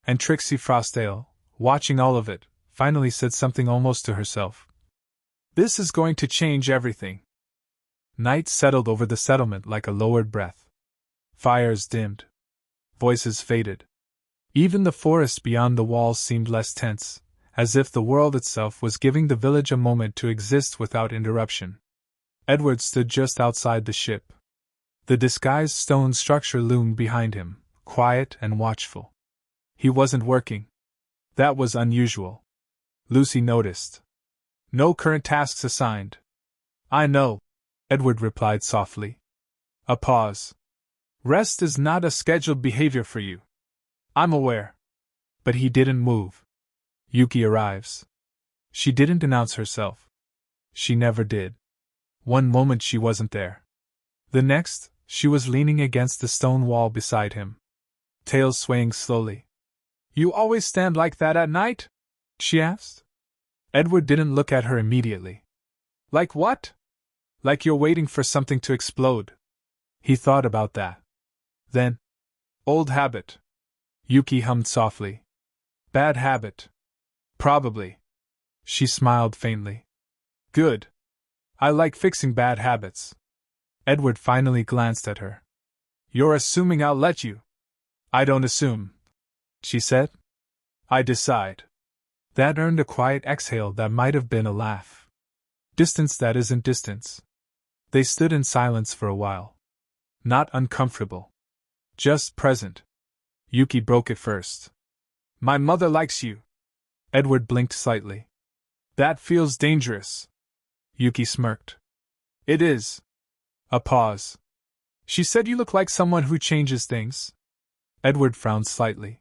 And Trixie Frostale, watching all of it, finally said something almost to herself. This is going to change everything. Night settled over the settlement like a lowered breath. Fires dimmed. Voices faded. Even the forest beyond the walls seemed less tense, as if the world itself was giving the village a moment to exist without interruption. Edward stood just outside the ship. The disguised stone structure loomed behind him, quiet and watchful. He wasn't working. That was unusual. Lucy noticed. No current tasks assigned. I know, Edward replied softly. A pause. Rest is not a scheduled behavior for you. I'm aware. But he didn't move. Yuki arrives. She didn't announce herself. She never did. One moment she wasn't there. The next, she was leaning against the stone wall beside him. Tail swaying slowly. You always stand like that at night? She asked. Edward didn't look at her immediately. Like what? Like you're waiting for something to explode. He thought about that. Then. Old habit. Yuki hummed softly. Bad habit. Probably. She smiled faintly. Good. I like fixing bad habits. Edward finally glanced at her. You're assuming I'll let you. I don't assume, she said. I decide. That earned a quiet exhale that might have been a laugh. Distance that isn't distance. They stood in silence for a while. Not uncomfortable. Just present. Yuki broke it first. My mother likes you. Edward blinked slightly. That feels dangerous. Yuki smirked. It is. A pause. She said you look like someone who changes things. Edward frowned slightly.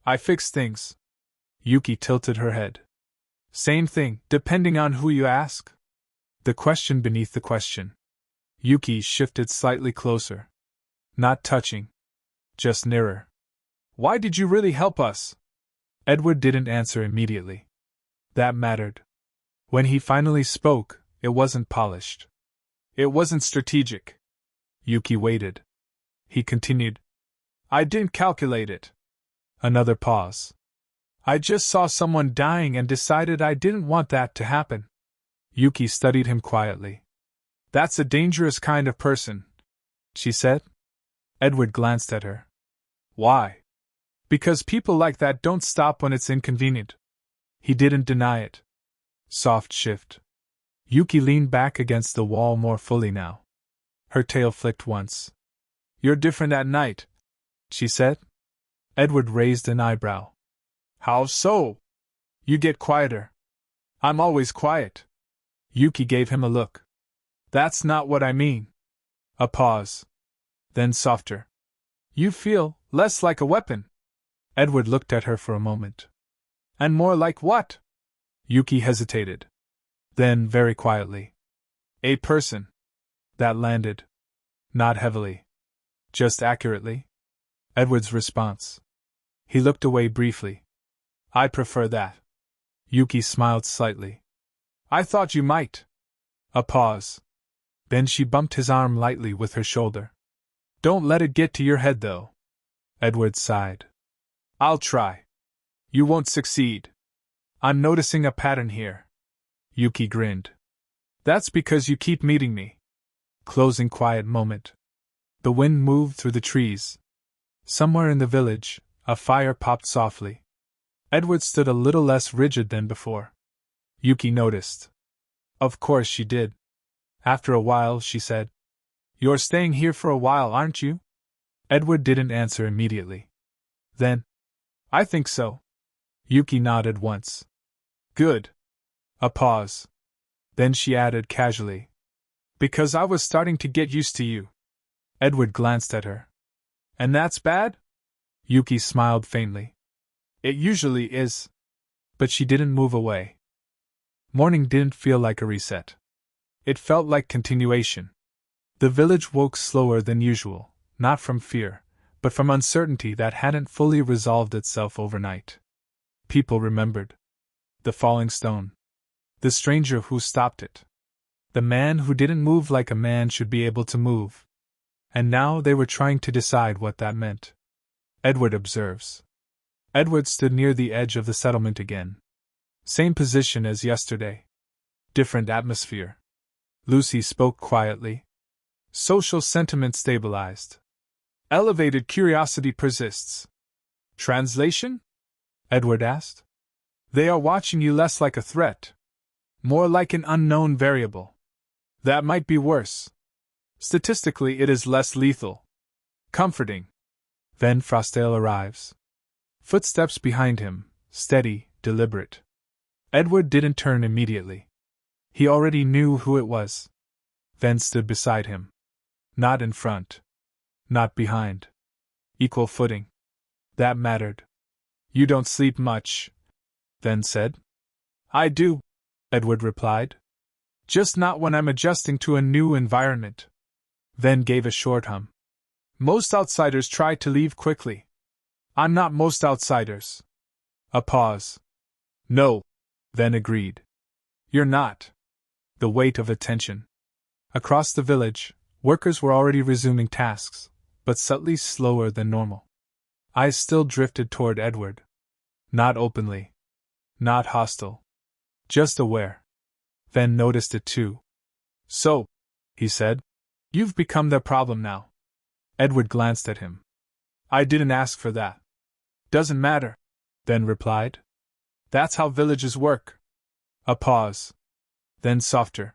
I fix things. Yuki tilted her head. Same thing, depending on who you ask. The question beneath the question. Yuki shifted slightly closer. Not touching. Just nearer. Why did you really help us? Edward didn't answer immediately. That mattered. When he finally spoke, it wasn't polished. It wasn't strategic. Yuki waited. He continued. I didn't calculate it. Another pause. I just saw someone dying and decided I didn't want that to happen. Yuki studied him quietly. That's a dangerous kind of person, she said. Edward glanced at her. Why? Because people like that don't stop when it's inconvenient. He didn't deny it. Soft shift. Yuki leaned back against the wall more fully now. Her tail flicked once. You're different at night, she said. Edward raised an eyebrow. How so? You get quieter. I'm always quiet. Yuki gave him a look. That's not what I mean. A pause. Then softer. You feel less like a weapon. Edward looked at her for a moment. And more like what? Yuki hesitated. Then, very quietly. A person. That landed. Not heavily. Just accurately. Edward's response. He looked away briefly. I prefer that. Yuki smiled slightly. I thought you might. A pause. Then she bumped his arm lightly with her shoulder. Don't let it get to your head, though. Edward sighed. I'll try. You won't succeed. I'm noticing a pattern here. Yuki grinned. That's because you keep meeting me. Closing quiet moment. The wind moved through the trees. Somewhere in the village, a fire popped softly. Edward stood a little less rigid than before. Yuki noticed. Of course she did. After a while, she said, You're staying here for a while, aren't you? Edward didn't answer immediately. Then, I think so. Yuki nodded once. Good. A pause. Then she added casually. Because I was starting to get used to you. Edward glanced at her. And that's bad? Yuki smiled faintly. It usually is. But she didn't move away. Morning didn't feel like a reset. It felt like continuation. The village woke slower than usual, not from fear, but from uncertainty that hadn't fully resolved itself overnight. People remembered. The falling stone. The stranger who stopped it. The man who didn't move like a man should be able to move. And now they were trying to decide what that meant. Edward observes. Edward stood near the edge of the settlement again. Same position as yesterday. Different atmosphere. Lucy spoke quietly. Social sentiment stabilized. Elevated curiosity persists. Translation? Edward asked. They are watching you less like a threat. More like an unknown variable. That might be worse. Statistically, it is less lethal. Comforting. Then Frosdale arrives. Footsteps behind him, steady, deliberate. Edward didn't turn immediately. He already knew who it was. Then stood beside him. Not in front. Not behind. Equal footing. That mattered. You don't sleep much, Then said. I do, Edward replied. Just not when I'm adjusting to a new environment. Then gave a short hum. Most outsiders try to leave quickly. I'm not most outsiders. A pause. No, then agreed. You're not. The weight of attention. Across the village, workers were already resuming tasks, but subtly slower than normal. Eyes still drifted toward Edward. Not openly. Not hostile. Just aware. Then noticed it too. So, he said, you've become their problem now. Edward glanced at him. I didn't ask for that. Doesn't matter, then replied. That's how villages work. A pause. Then softer.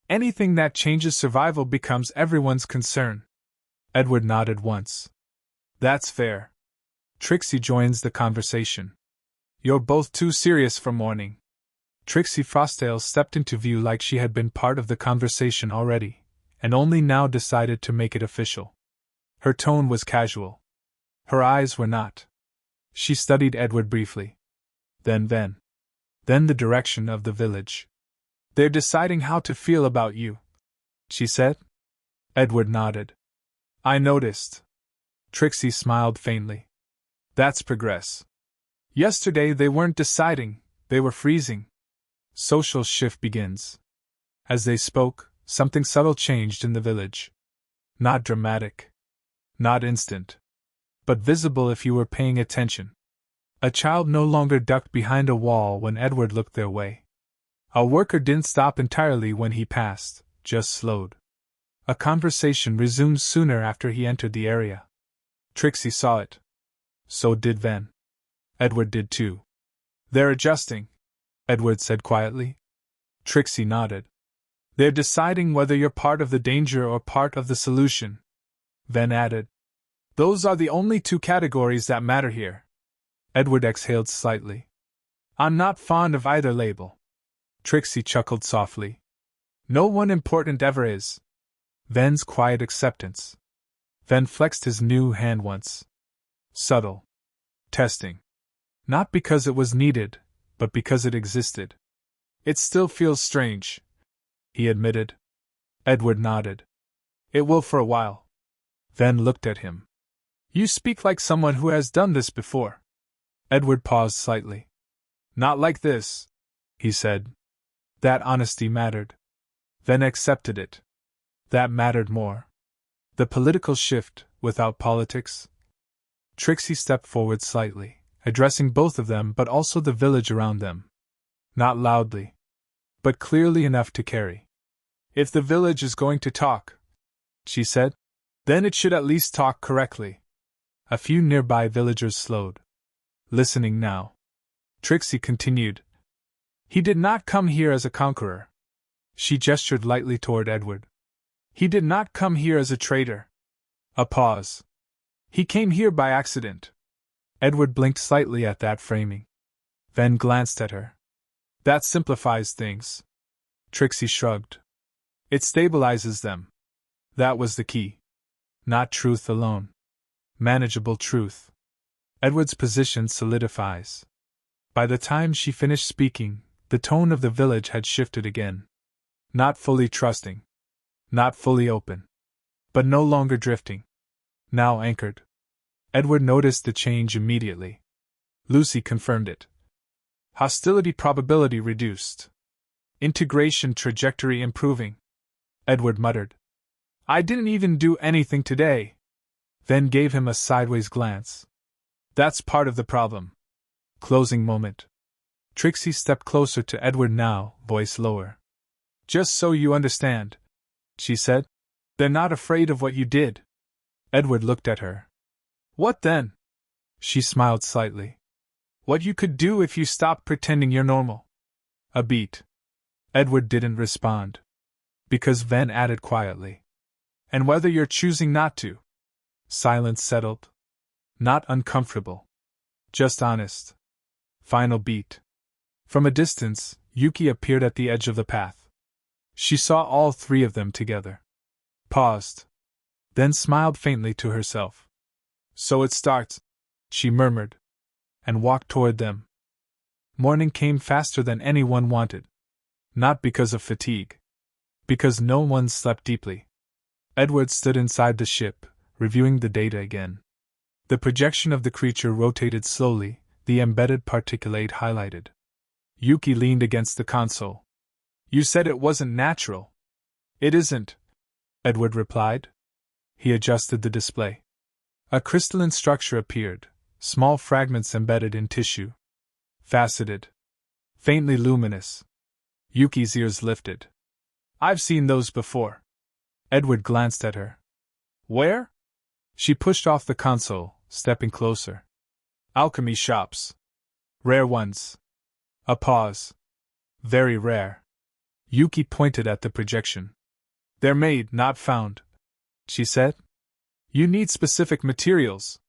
Anything that changes survival becomes everyone's concern. Edward nodded once. That's fair. Trixie joins the conversation. You're both too serious for morning. Trixie Frosdale stepped into view like she had been part of the conversation already, and only now decided to make it official. Her tone was casual. Her eyes were not. She studied Edward briefly. Then the direction of the village. They're deciding how to feel about you, she said. Edward nodded. I noticed. Trixie smiled faintly. That's progress. Yesterday they weren't deciding, they were freezing. Social shift begins. As they spoke, something subtle changed in the village. Not dramatic. Not instant. But visible if you were paying attention. A child no longer ducked behind a wall when Edward looked their way. A worker didn't stop entirely when he passed, just slowed. A conversation resumed sooner after he entered the area. Trixie saw it. So did Ven. Edward did too. They're adjusting, Edward said quietly. Trixie nodded. They're deciding whether you're part of the danger or part of the solution, Ven added. Those are the only two categories that matter here. Edward exhaled slightly. I'm not fond of either label. Trixie chuckled softly. No one important ever is. Ven's quiet acceptance. Ven flexed his new hand once. Subtle. Testing. Not because it was needed, but because it existed. It still feels strange, he admitted. Edward nodded. It will for a while. Ven looked at him. You speak like someone who has done this before. Edward paused slightly. Not like this, he said. That honesty mattered. Ven accepted it. That mattered more. The political shift, without politics. Trixie stepped forward slightly, addressing both of them but also the village around them. Not loudly, but clearly enough to carry. If the village is going to talk, she said, then it should at least talk correctly. A few nearby villagers slowed. Listening now. Trixie continued. He did not come here as a conqueror. She gestured lightly toward Edward. He did not come here as a traitor. A pause. He came here by accident. Edward blinked slightly at that framing. Ven glanced at her. That simplifies things. Trixie shrugged. It stabilizes them. That was the key. Not truth alone. Manageable truth. Edward's position solidifies. By the time she finished speaking, the tone of the village had shifted again. Not fully trusting. Not fully open. But no longer drifting. Now anchored. Edward noticed the change immediately. Lucy confirmed it. Hostility probability reduced. Integration trajectory improving. Edward muttered. I didn't even do anything today. Ven gave him a sideways glance. That's part of the problem. Closing moment. Trixie stepped closer to Edward now, voice lower. Just so you understand, she said, they're not afraid of what you did. Edward looked at her. What then? She smiled slightly. What you could do if you stopped pretending you're normal. A beat. Edward didn't respond. Because Ven added quietly. And whether you're choosing not to. Silence settled. Not uncomfortable. Just honest. Final beat. From a distance, Yuki appeared at the edge of the path. She saw all three of them together. Paused. Then smiled faintly to herself. So it starts, she murmured. And walked toward them. Morning came faster than anyone wanted. Not because of fatigue. Because no one slept deeply. Edward stood inside the ship, reviewing the data again. The projection of the creature rotated slowly, the embedded particulate highlighted. Yuki leaned against the console. You said it wasn't natural. It isn't, Edward replied. He adjusted the display. A crystalline structure appeared, small fragments embedded in tissue. Faceted. Faintly luminous. Yuki's ears lifted. I've seen those before. Edward glanced at her. Where? She pushed off the console, stepping closer. Alchemy shops. Rare ones. A pause. Very rare. Yuki pointed at the projection. They're made, not found, she said. You need specific materials.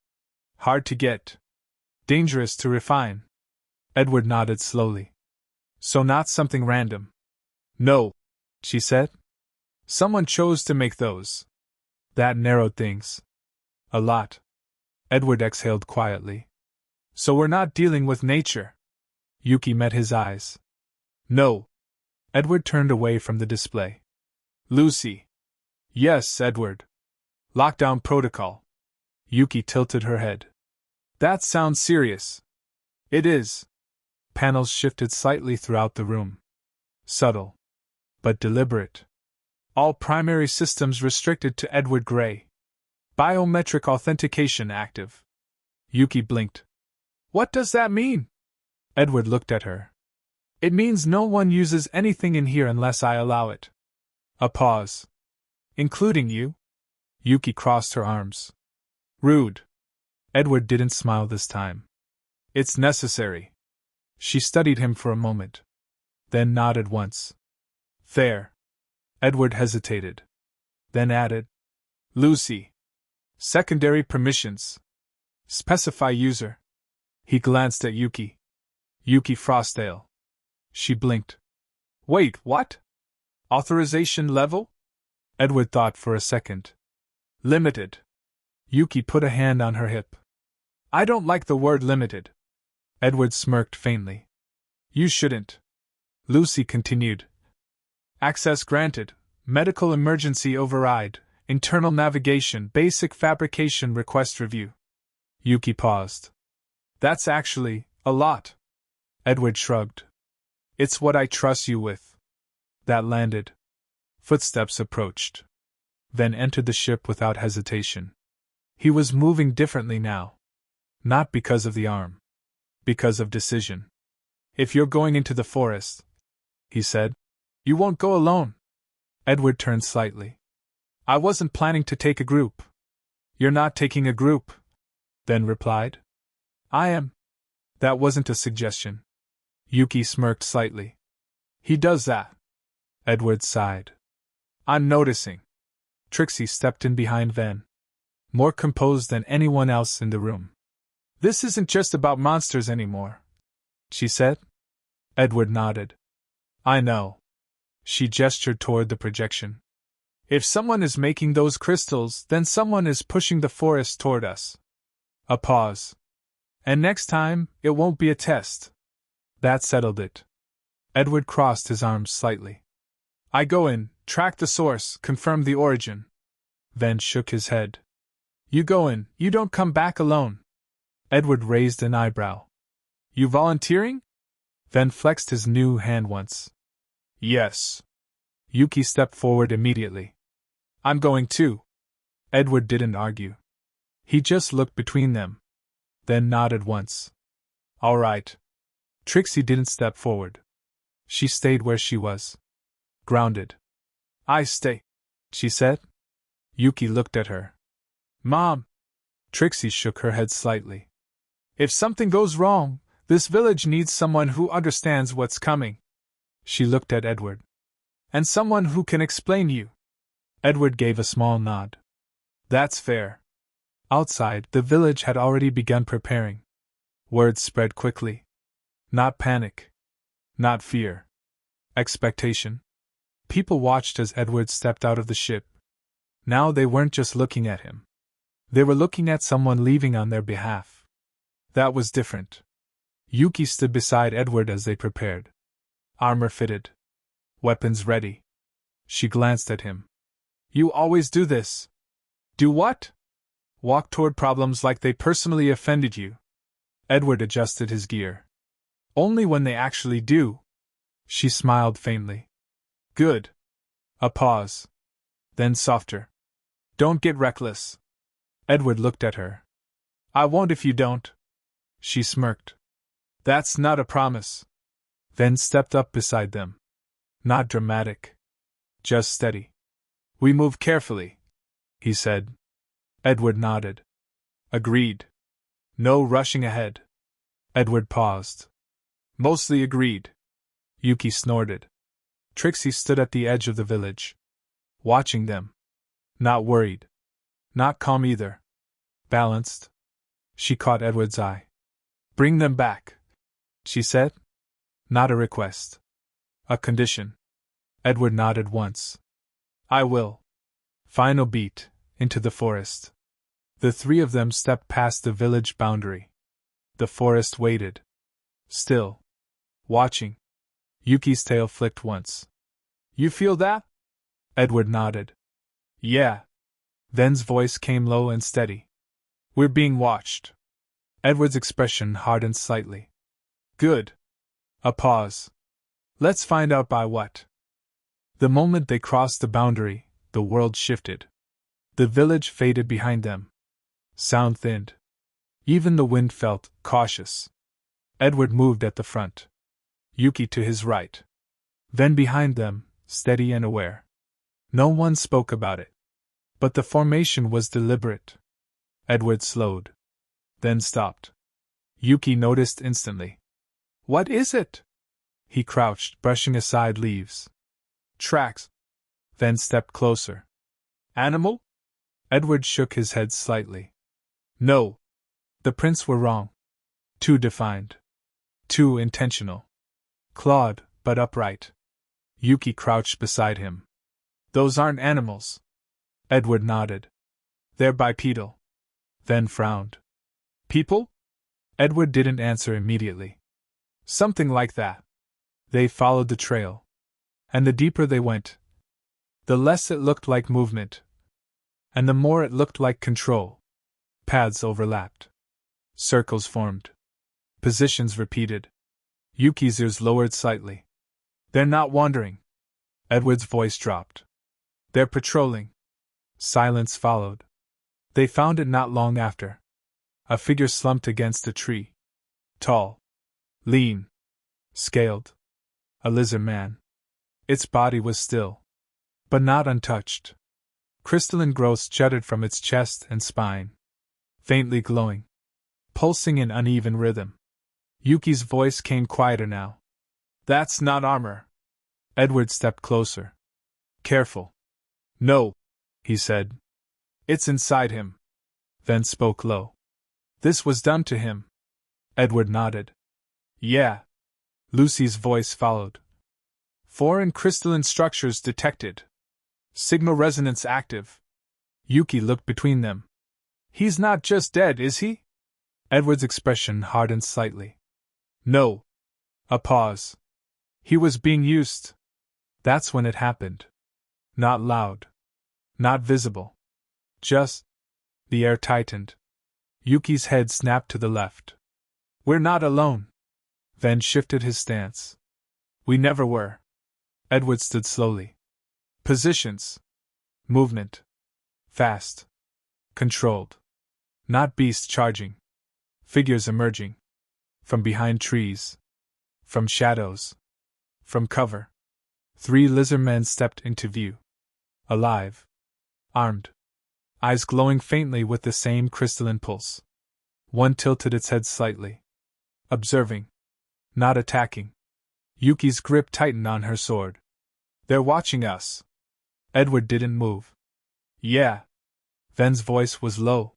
Hard to get. Dangerous to refine. Edward nodded slowly. So not something random. No, she said. Someone chose to make those. That narrowed things. A lot. Edward exhaled quietly. So we're not dealing with nature. Yuki met his eyes. No. Edward turned away from the display. Lucy. Yes, Edward. Lockdown protocol. Yuki tilted her head. That sounds serious. It is. Panels shifted slightly throughout the room. Subtle. But deliberate. All primary systems restricted to Edward Gray. Biometric authentication active. Yuki blinked. What does that mean? Edward looked at her. It means no one uses anything in here unless I allow it. A pause. Including you? Yuki crossed her arms. Rude. Edward didn't smile this time. It's necessary. She studied him for a moment. Then nodded once. Fair. Edward hesitated. Then added. Lucy. Secondary permissions. Specify user. He glanced at Yuki. Yuki Frostdale. She blinked. Wait, what? Authorization level? Edward thought for a second. Limited. Yuki put a hand on her hip. I don't like the word limited. Edward smirked faintly. You shouldn't. Lucy continued. Access granted. Medical emergency override. Internal navigation. Basic fabrication request review. Yuki paused. That's actually a lot. Edward shrugged. It's what I trust you with. That landed. Footsteps approached. Then entered the ship without hesitation. He was moving differently now. Not because of the arm. Because of decision. If you're going into the forest, he said, you won't go alone. Edward turned slightly. I wasn't planning to take a group. You're not taking a group? Then replied. I am. That wasn't a suggestion. Yuki smirked slightly. He does that. Edward sighed. I'm noticing. Trixie stepped in behind Ven. More composed than anyone else in the room. This isn't just about monsters anymore, she said. Edward nodded. I know. She gestured toward the projection. If someone is making those crystals, then someone is pushing the forest toward us. A pause. And next time, it won't be a test. That settled it. Edward crossed his arms slightly. I go in, track the source, confirm the origin. Ven shook his head. You go in, you don't come back alone. Edward raised an eyebrow. You volunteering? Ven flexed his new hand once. Yes. Yuki stepped forward immediately. I'm going too. Edward didn't argue. He just looked between them. Then nodded once. All right. Trixie didn't step forward. She stayed where she was. Grounded. I stay, she said. Yuki looked at her. Mom. Trixie shook her head slightly. If something goes wrong, this village needs someone who understands what's coming. She looked at Edward. And someone who can explain you. Edward gave a small nod. That's fair. Outside, the village had already begun preparing. Words spread quickly. Not panic. Not fear. Expectation. People watched as Edward stepped out of the ship. Now they weren't just looking at him. They were looking at someone leaving on their behalf. That was different. Yuki stood beside Edward as they prepared. Armor fitted. Weapons ready. She glanced at him. You always do this. Do what? Walk toward problems like they personally offended you. Edward adjusted his gear. Only when they actually do. She smiled faintly. Good. A pause. Then softer. Don't get reckless. Edward looked at her. I won't if you don't. She smirked. That's not a promise. Then stepped up beside them. Not dramatic. Just steady. We move carefully, he said. Edward nodded. Agreed. No rushing ahead. Edward paused. Mostly agreed. Yuki snorted. Trixie stood at the edge of the village. Watching them. Not worried. Not calm either. Balanced. She caught Edward's eye. Bring them back, she said. Not a request. A condition. Edward nodded once. I will. Final beat, into the forest. The three of them stepped past the village boundary. The forest waited. Still. Watching. Yuki's tail flicked once. You feel that? Edward nodded. Yeah. Then's voice came low and steady. We're being watched. Edward's expression hardened slightly. Good. A pause. Let's find out by what. The moment they crossed the boundary, the world shifted. The village faded behind them. Sound thinned. Even the wind felt cautious. Edward moved at the front. Yuki to his right. Then behind them, steady and aware. No one spoke about it. But the formation was deliberate. Edward slowed. Then stopped. Yuki noticed instantly. What is it? He crouched, brushing aside leaves. Tracks. Then stepped closer. Animal? Edward shook his head slightly. No. The prints were wrong. Too defined. Too intentional. Clawed, but upright. Yuki crouched beside him. Those aren't animals. Edward nodded. They're bipedal. Then frowned. People? Edward didn't answer immediately. Something like that. They followed the trail. And the deeper they went, the less it looked like movement. And the more it looked like control. Paths overlapped. Circles formed. Positions repeated. Yuki's ears lowered slightly. They're not wandering. Edward's voice dropped. They're patrolling. Silence followed. They found it not long after. A figure slumped against a tree. Tall. Lean. Scaled. A lizard man. Its body was still. But not untouched. Crystalline growths jutted from its chest and spine. Faintly glowing. Pulsing in uneven rhythm. Yuki's voice came quieter now. That's not armor. Edward stepped closer. Careful. No, he said. It's inside him. Then spoke low. This was done to him. Edward nodded. Yeah. Lucy's voice followed. Foreign crystalline structures detected. Signal resonance active. Yuki looked between them. He's not just dead, is he? Edward's expression hardened slightly. No. A pause. He was being used. That's when it happened. Not loud. Not visible. Just. The air tightened. Yuki's head snapped to the left. We're not alone. Then shifted his stance. We never were. Edward stood slowly. Positions. Movement. Fast. Controlled. Not beasts charging. Figures emerging. From behind trees. From shadows. From cover. 3 lizard men stepped into view. Alive. Armed. Eyes glowing faintly with the same crystalline pulse. One tilted its head slightly. Observing. Not attacking. Yuki's grip tightened on her sword. They're watching us. Edward didn't move. Yeah. Ven's voice was low.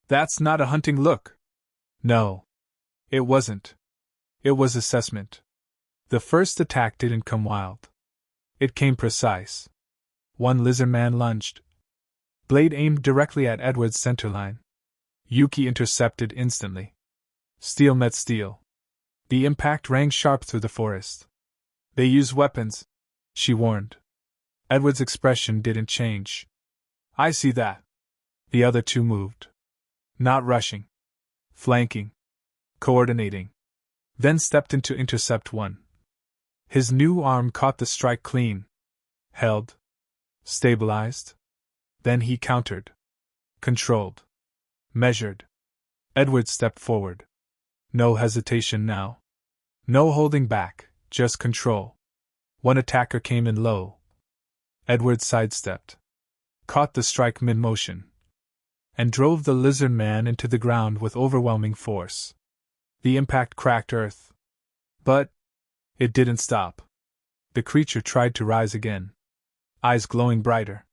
That's not a hunting look. No. It wasn't. It was assessment. The first attack didn't come wild. It came precise. One lizard man lunged. Blade aimed directly at Edward's centerline. Yuki intercepted instantly. Steel met steel. The impact rang sharp through the forest. They use weapons, she warned. Edward's expression didn't change. I see that. The other 2 moved. Not rushing. Flanking. Coordinating. Then stepped in to intercept one. His new arm caught the strike clean. Held. Stabilized. Then he countered. Controlled. Measured. Edward stepped forward. No hesitation now. No holding back, just control. One attacker came in low. Edward sidestepped. Caught the strike mid-motion. And drove the lizard man into the ground with overwhelming force. The impact cracked earth. But it didn't stop. The creature tried to rise again. Eyes glowing brighter.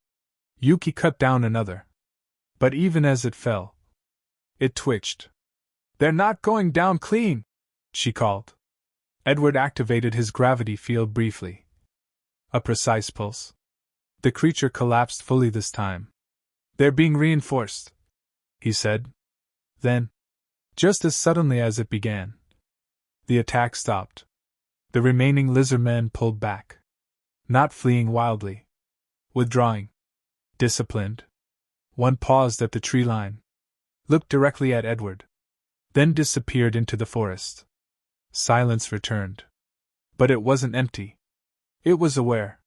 Yuki cut down another. But even as it fell, it twitched. They're not going down clean, she called. Edward activated his gravity field briefly. A precise pulse. The creature collapsed fully this time. They're being reinforced, he said. Then, just as suddenly as it began, the attack stopped. The remaining lizard men pulled back. Not fleeing wildly. Withdrawing. Disciplined. One paused at the tree line, looked directly at Edward, then disappeared into the forest. Silence returned. But it wasn't empty. It was aware.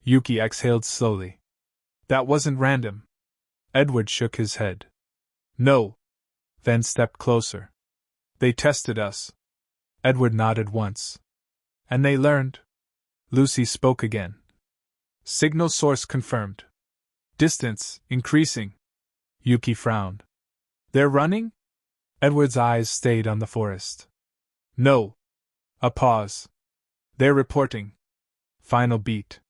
Yuki exhaled slowly. That wasn't random. Edward shook his head. No. Then stepped closer. They tested us. Edward nodded once. And they learned. Lucy spoke again. Signal source confirmed. Distance increasing. Yuki frowned. They're running? Edward's eyes stayed on the forest. No. A pause. They're reporting. Final beat.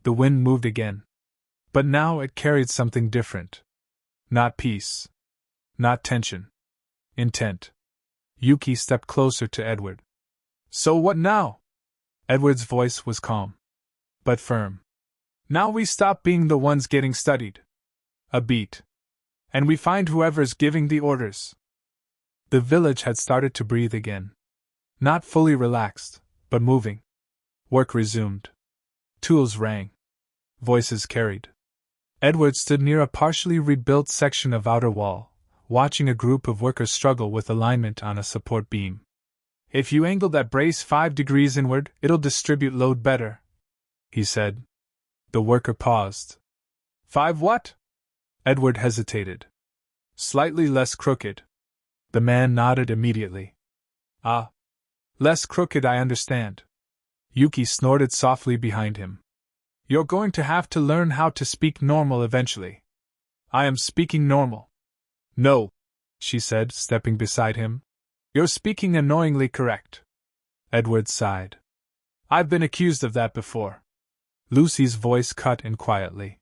The wind moved again. But now it carried something different. Not peace. Not tension. Intent. Yuki stepped closer to Edward. So what now? Edward's voice was calm. But firm. Now we stop being the ones getting studied. A beat. And we find whoever's giving the orders. The village had started to breathe again. Not fully relaxed, but moving. Work resumed. Tools rang. Voices carried. Edward stood near a partially rebuilt section of outer wall, watching a group of workers struggle with alignment on a support beam. If you angle that brace 5 degrees inward, it'll distribute load better, he said. The worker paused. 5 what? Edward hesitated. Slightly less crooked. The man nodded immediately. Ah. Less crooked, I understand. Yuki snorted softly behind him. You're going to have to learn how to speak normal eventually. I am speaking normal. No, she said, stepping beside him. You're speaking annoyingly correct. Edward sighed. I've been accused of that before. Lucy's voice cut in quietly.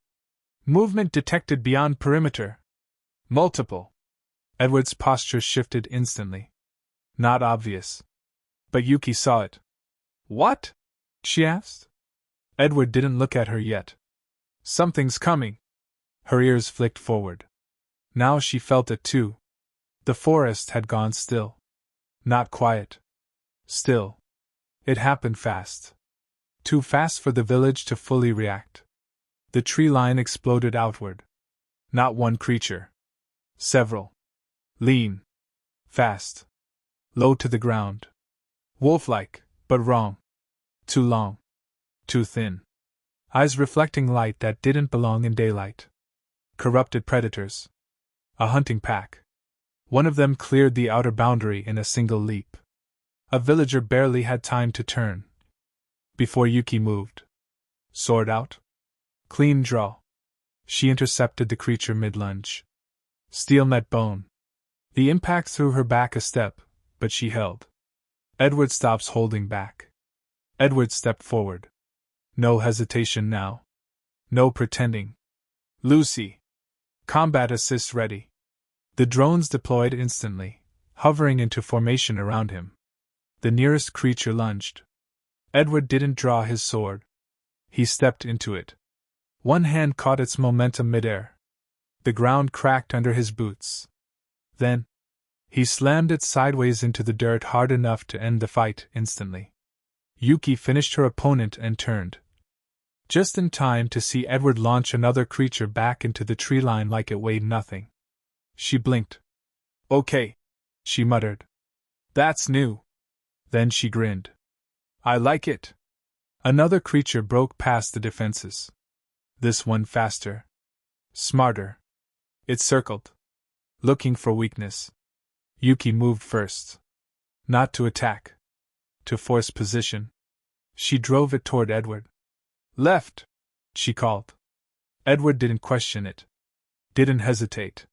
Movement detected beyond perimeter. Multiple. Edward's posture shifted instantly. Not obvious. But Yuki saw it. What? She asked. Edward didn't look at her yet. Something's coming. Her ears flicked forward. Now she felt it too. The forest had gone still. Not quiet. Still. It happened fast. Too fast for the village to fully react. The tree line exploded outward. Not one creature. Several. Lean. Fast. Low to the ground. Wolf-like, but wrong. Too long. Too thin. Eyes reflecting light that didn't belong in daylight. Corrupted predators. A hunting pack. One of them cleared the outer boundary in a single leap. A villager barely had time to turn. Before Yuki moved. Sword out. Clean draw. She intercepted the creature mid-lunge. Steel met bone. The impact threw her back a step, but she held. Edward stops holding back. Edward stepped forward. No hesitation now. No pretending. Lucy. Combat assist ready. The drones deployed instantly, hovering into formation around him. The nearest creature lunged. Edward didn't draw his sword. He stepped into it. One hand caught its momentum midair. The ground cracked under his boots. Then, he slammed it sideways into the dirt hard enough to end the fight instantly. Yuki finished her opponent and turned. Just in time to see Edward launch another creature back into the tree line like it weighed nothing. She blinked. Okay, she muttered. That's new. Then she grinned. I like it. Another creature broke past the defenses. This one faster. Smarter. It circled. Looking for weakness. Yuki moved first. Not to attack. To force position. She drove it toward Edward. Left, she called. Edward didn't question it. Didn't hesitate.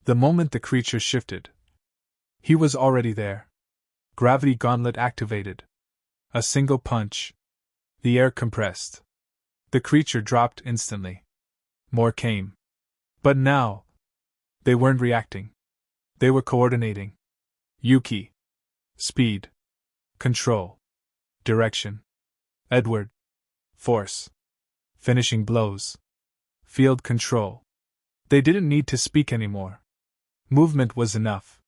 The moment the creature shifted, he was already there. Gravity gauntlet activated. A single punch. The air compressed. The creature dropped instantly. More came. But now, they weren't reacting. They were coordinating. Yuki. Speed. Control. Direction. Edward. Force. Finishing blows. Field control. They didn't need to speak anymore. Movement was enough.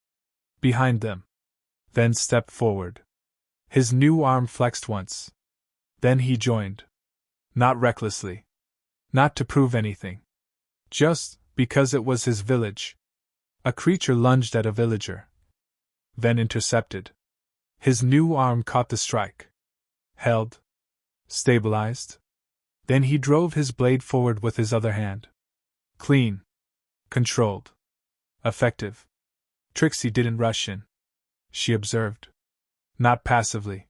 Behind them. Then stepped forward. His new arm flexed once. Then he joined. Not recklessly. Not to prove anything. Just, because it was his village. A creature lunged at a villager. Then intercepted. His new arm caught the strike. Held. Stabilized. Then he drove his blade forward with his other hand. Clean. Controlled. Effective. Trixie didn't rush in. She observed. Not passively.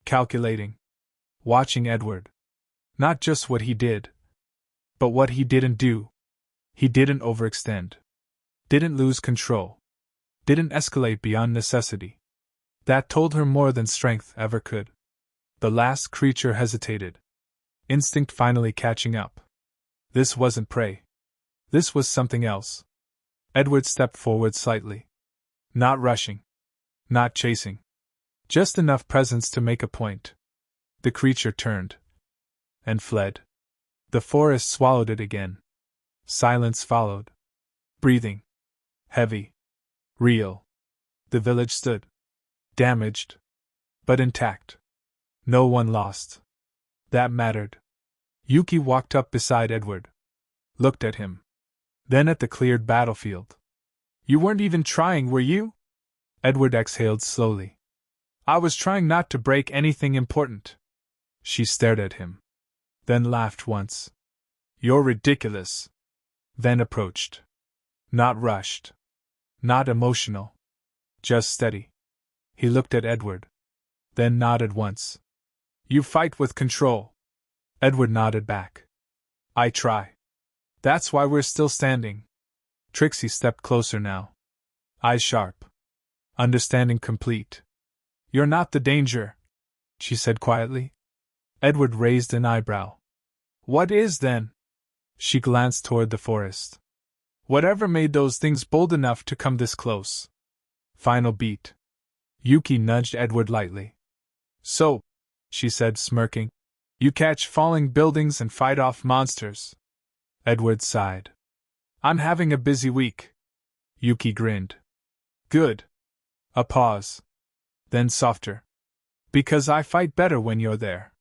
Calculating. Watching Edward. Not just what he did, but what he didn't do. He didn't overextend. Didn't lose control. Didn't escalate beyond necessity. That told her more than strength ever could. The last creature hesitated. Instinct finally catching up. This wasn't prey. This was something else. Edward stepped forward slightly. Not rushing. Not chasing. Just enough presence to make a point. The creature turned. And fled. The forest swallowed it again. Silence followed. Breathing. Heavy. Real. The village stood. Damaged. But intact. No one lost. That mattered. Yuki walked up beside Edward. Looked at him. Then at the cleared battlefield. You weren't even trying, were you? Edward exhaled slowly. I was trying not to break anything important. She stared at him. Then laughed once. You're ridiculous. Then approached. Not rushed. Not emotional. Just steady. He looked at Edward. Then nodded once. You fight with control. Edward nodded back. I try. That's why we're still standing. Trixie stepped closer now. Eyes sharp. Understanding complete. You're not the danger, she said quietly. Edward raised an eyebrow. What is then? She glanced toward the forest. Whatever made those things bold enough to come this close. Final beat. Yuki nudged Edward lightly. So, she said, smirking, you catch falling buildings and fight off monsters. Edward sighed. I'm having a busy week. Yuki grinned. Good. A pause. Then softer. Because I fight better when you're there.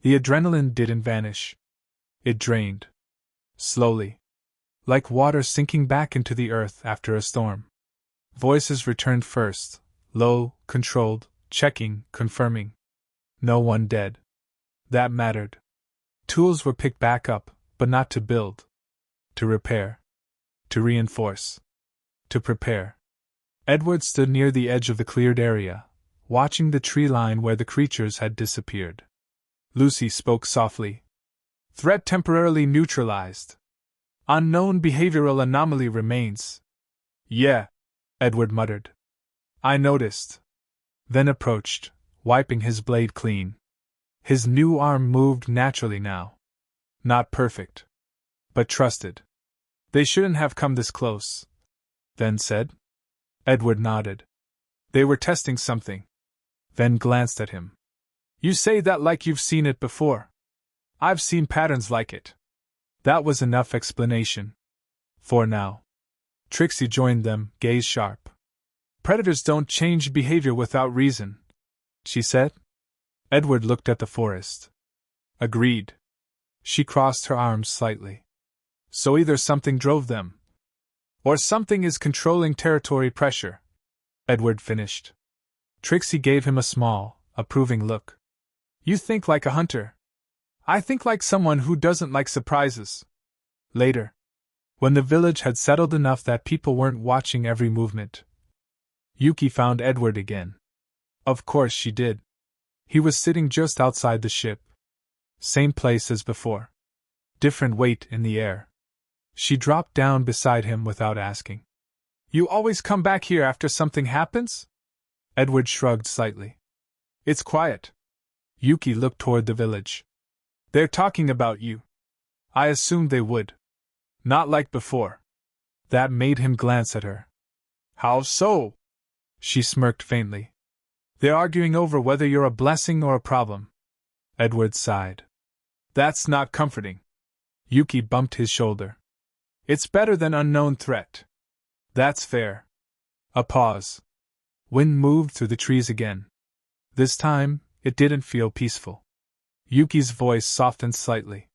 The adrenaline didn't vanish. It drained. Slowly. Like water sinking back into the earth after a storm. Voices returned first, low, controlled, checking, confirming. No one dead. That mattered. Tools were picked back up, but not to build. To repair. To reinforce. To prepare. Edward stood near the edge of the cleared area, watching the tree line where the creatures had disappeared. Lucy spoke softly. Threat temporarily neutralized. Unknown behavioral anomaly remains. Yeah, Edward muttered. I noticed. Then approached, wiping his blade clean. His new arm moved naturally now. Not perfect. But trusted. They shouldn't have come this close. Then said. Edward nodded. They were testing something. Then glanced at him. You say that like you've seen it before. I've seen patterns like it. That was enough explanation. For now. Trixie joined them, gaze sharp. Predators don't change behavior without reason, she said. Edward looked at the forest. Agreed. She crossed her arms slightly. So either something drove them, or something is controlling territory pressure, Edward finished. Trixie gave him a small, approving look. You think like a hunter. I think like someone who doesn't like surprises. Later. When the village had settled enough that people weren't watching every movement, Yuki found Edward again. Of course she did. He was sitting just outside the ship. Same place as before. Different weight in the air. She dropped down beside him without asking. You always come back here after something happens? Edward shrugged slightly. It's quiet. Yuki looked toward the village. They're talking about you. I assumed they would. Not like before. That made him glance at her. How so? She smirked faintly. They're arguing over whether you're a blessing or a problem. Edward sighed. That's not comforting. Yuki bumped his shoulder. It's better than unknown threat. That's fair. A pause. Wind moved through the trees again. This time, it didn't feel peaceful. Yuki's voice softened slightly.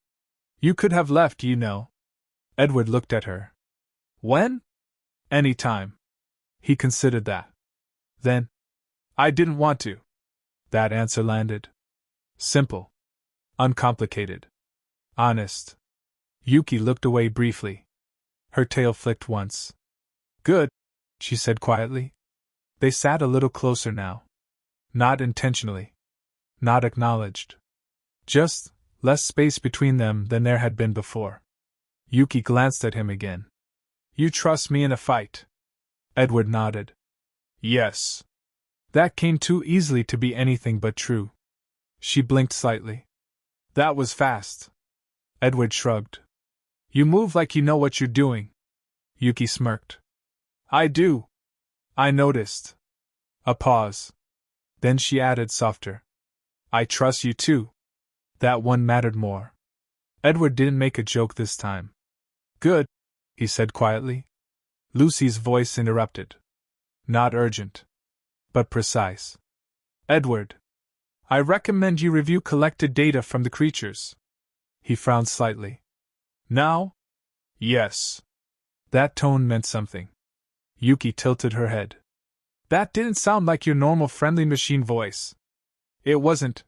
You could have left, you know. Edward looked at her. When? Any time. He considered that. Then, I didn't want to. That answer landed. Simple. Uncomplicated. Honest. Yuki looked away briefly. Her tail flicked once. Good, she said quietly. They sat a little closer now. Not intentionally. Not acknowledged. Just less space between them than there had been before. Yuki glanced at him again. You trust me in a fight? Edward nodded. Yes. That came too easily to be anything but true. She blinked slightly. That was fast. Edward shrugged. You move like you know what you're doing. Yuki smirked. I do. I noticed. A pause. Then she added softer. I trust you too. That one mattered more. Edward didn't make a joke this time. Good, he said quietly. Lucy's voice interrupted. Not urgent. But precise. Edward. I recommend you review collected data from the creatures. He frowned slightly. Now? Yes. That tone meant something. Yuki tilted her head. That didn't sound like your normal friendly machine voice. It wasn't,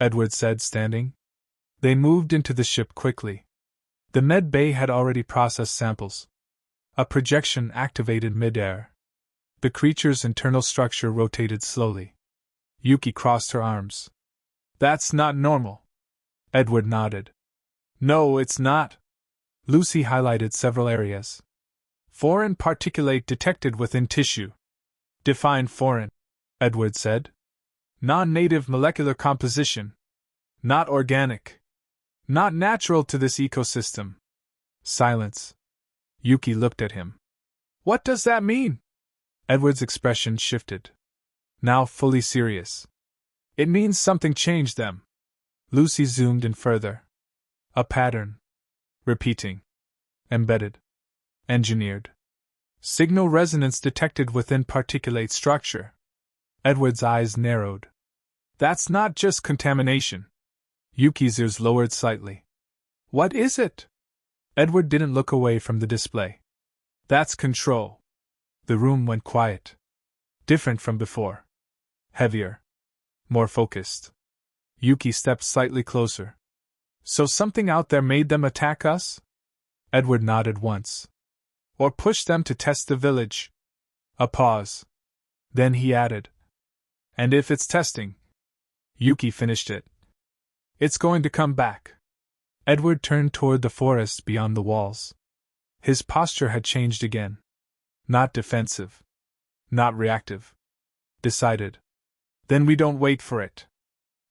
Edward said, standing. They moved into the ship quickly. The med bay had already processed samples. A projection activated midair. The creature's internal structure rotated slowly. Yuki crossed her arms. That's not normal. Edward nodded. No, it's not. Lucy highlighted several areas. Foreign particulate detected within tissue. Define foreign, Edward said. Non-native molecular composition. Not organic. Not natural to this ecosystem. Silence. Yuki looked at him. What does that mean? Edward's expression shifted. Now fully serious. It means something changed them. Lucy zoomed in further. A pattern. Repeating. Embedded. Engineered. Signal resonance detected within particulate structure. Edward's eyes narrowed. That's not just contamination. Yuki's ears lowered slightly. What is it? Edward didn't look away from the display. That's control. The room went quiet. Different from before. Heavier. More focused. Yuki stepped slightly closer. So something out there made them attack us? Edward nodded once. Or pushed them to test the village. A pause. Then he added. And if it's testing? Yuki finished it. It's going to come back. Edward turned toward the forest beyond the walls. His posture had changed again. Not defensive. Not reactive. Decided. Then we don't wait for it.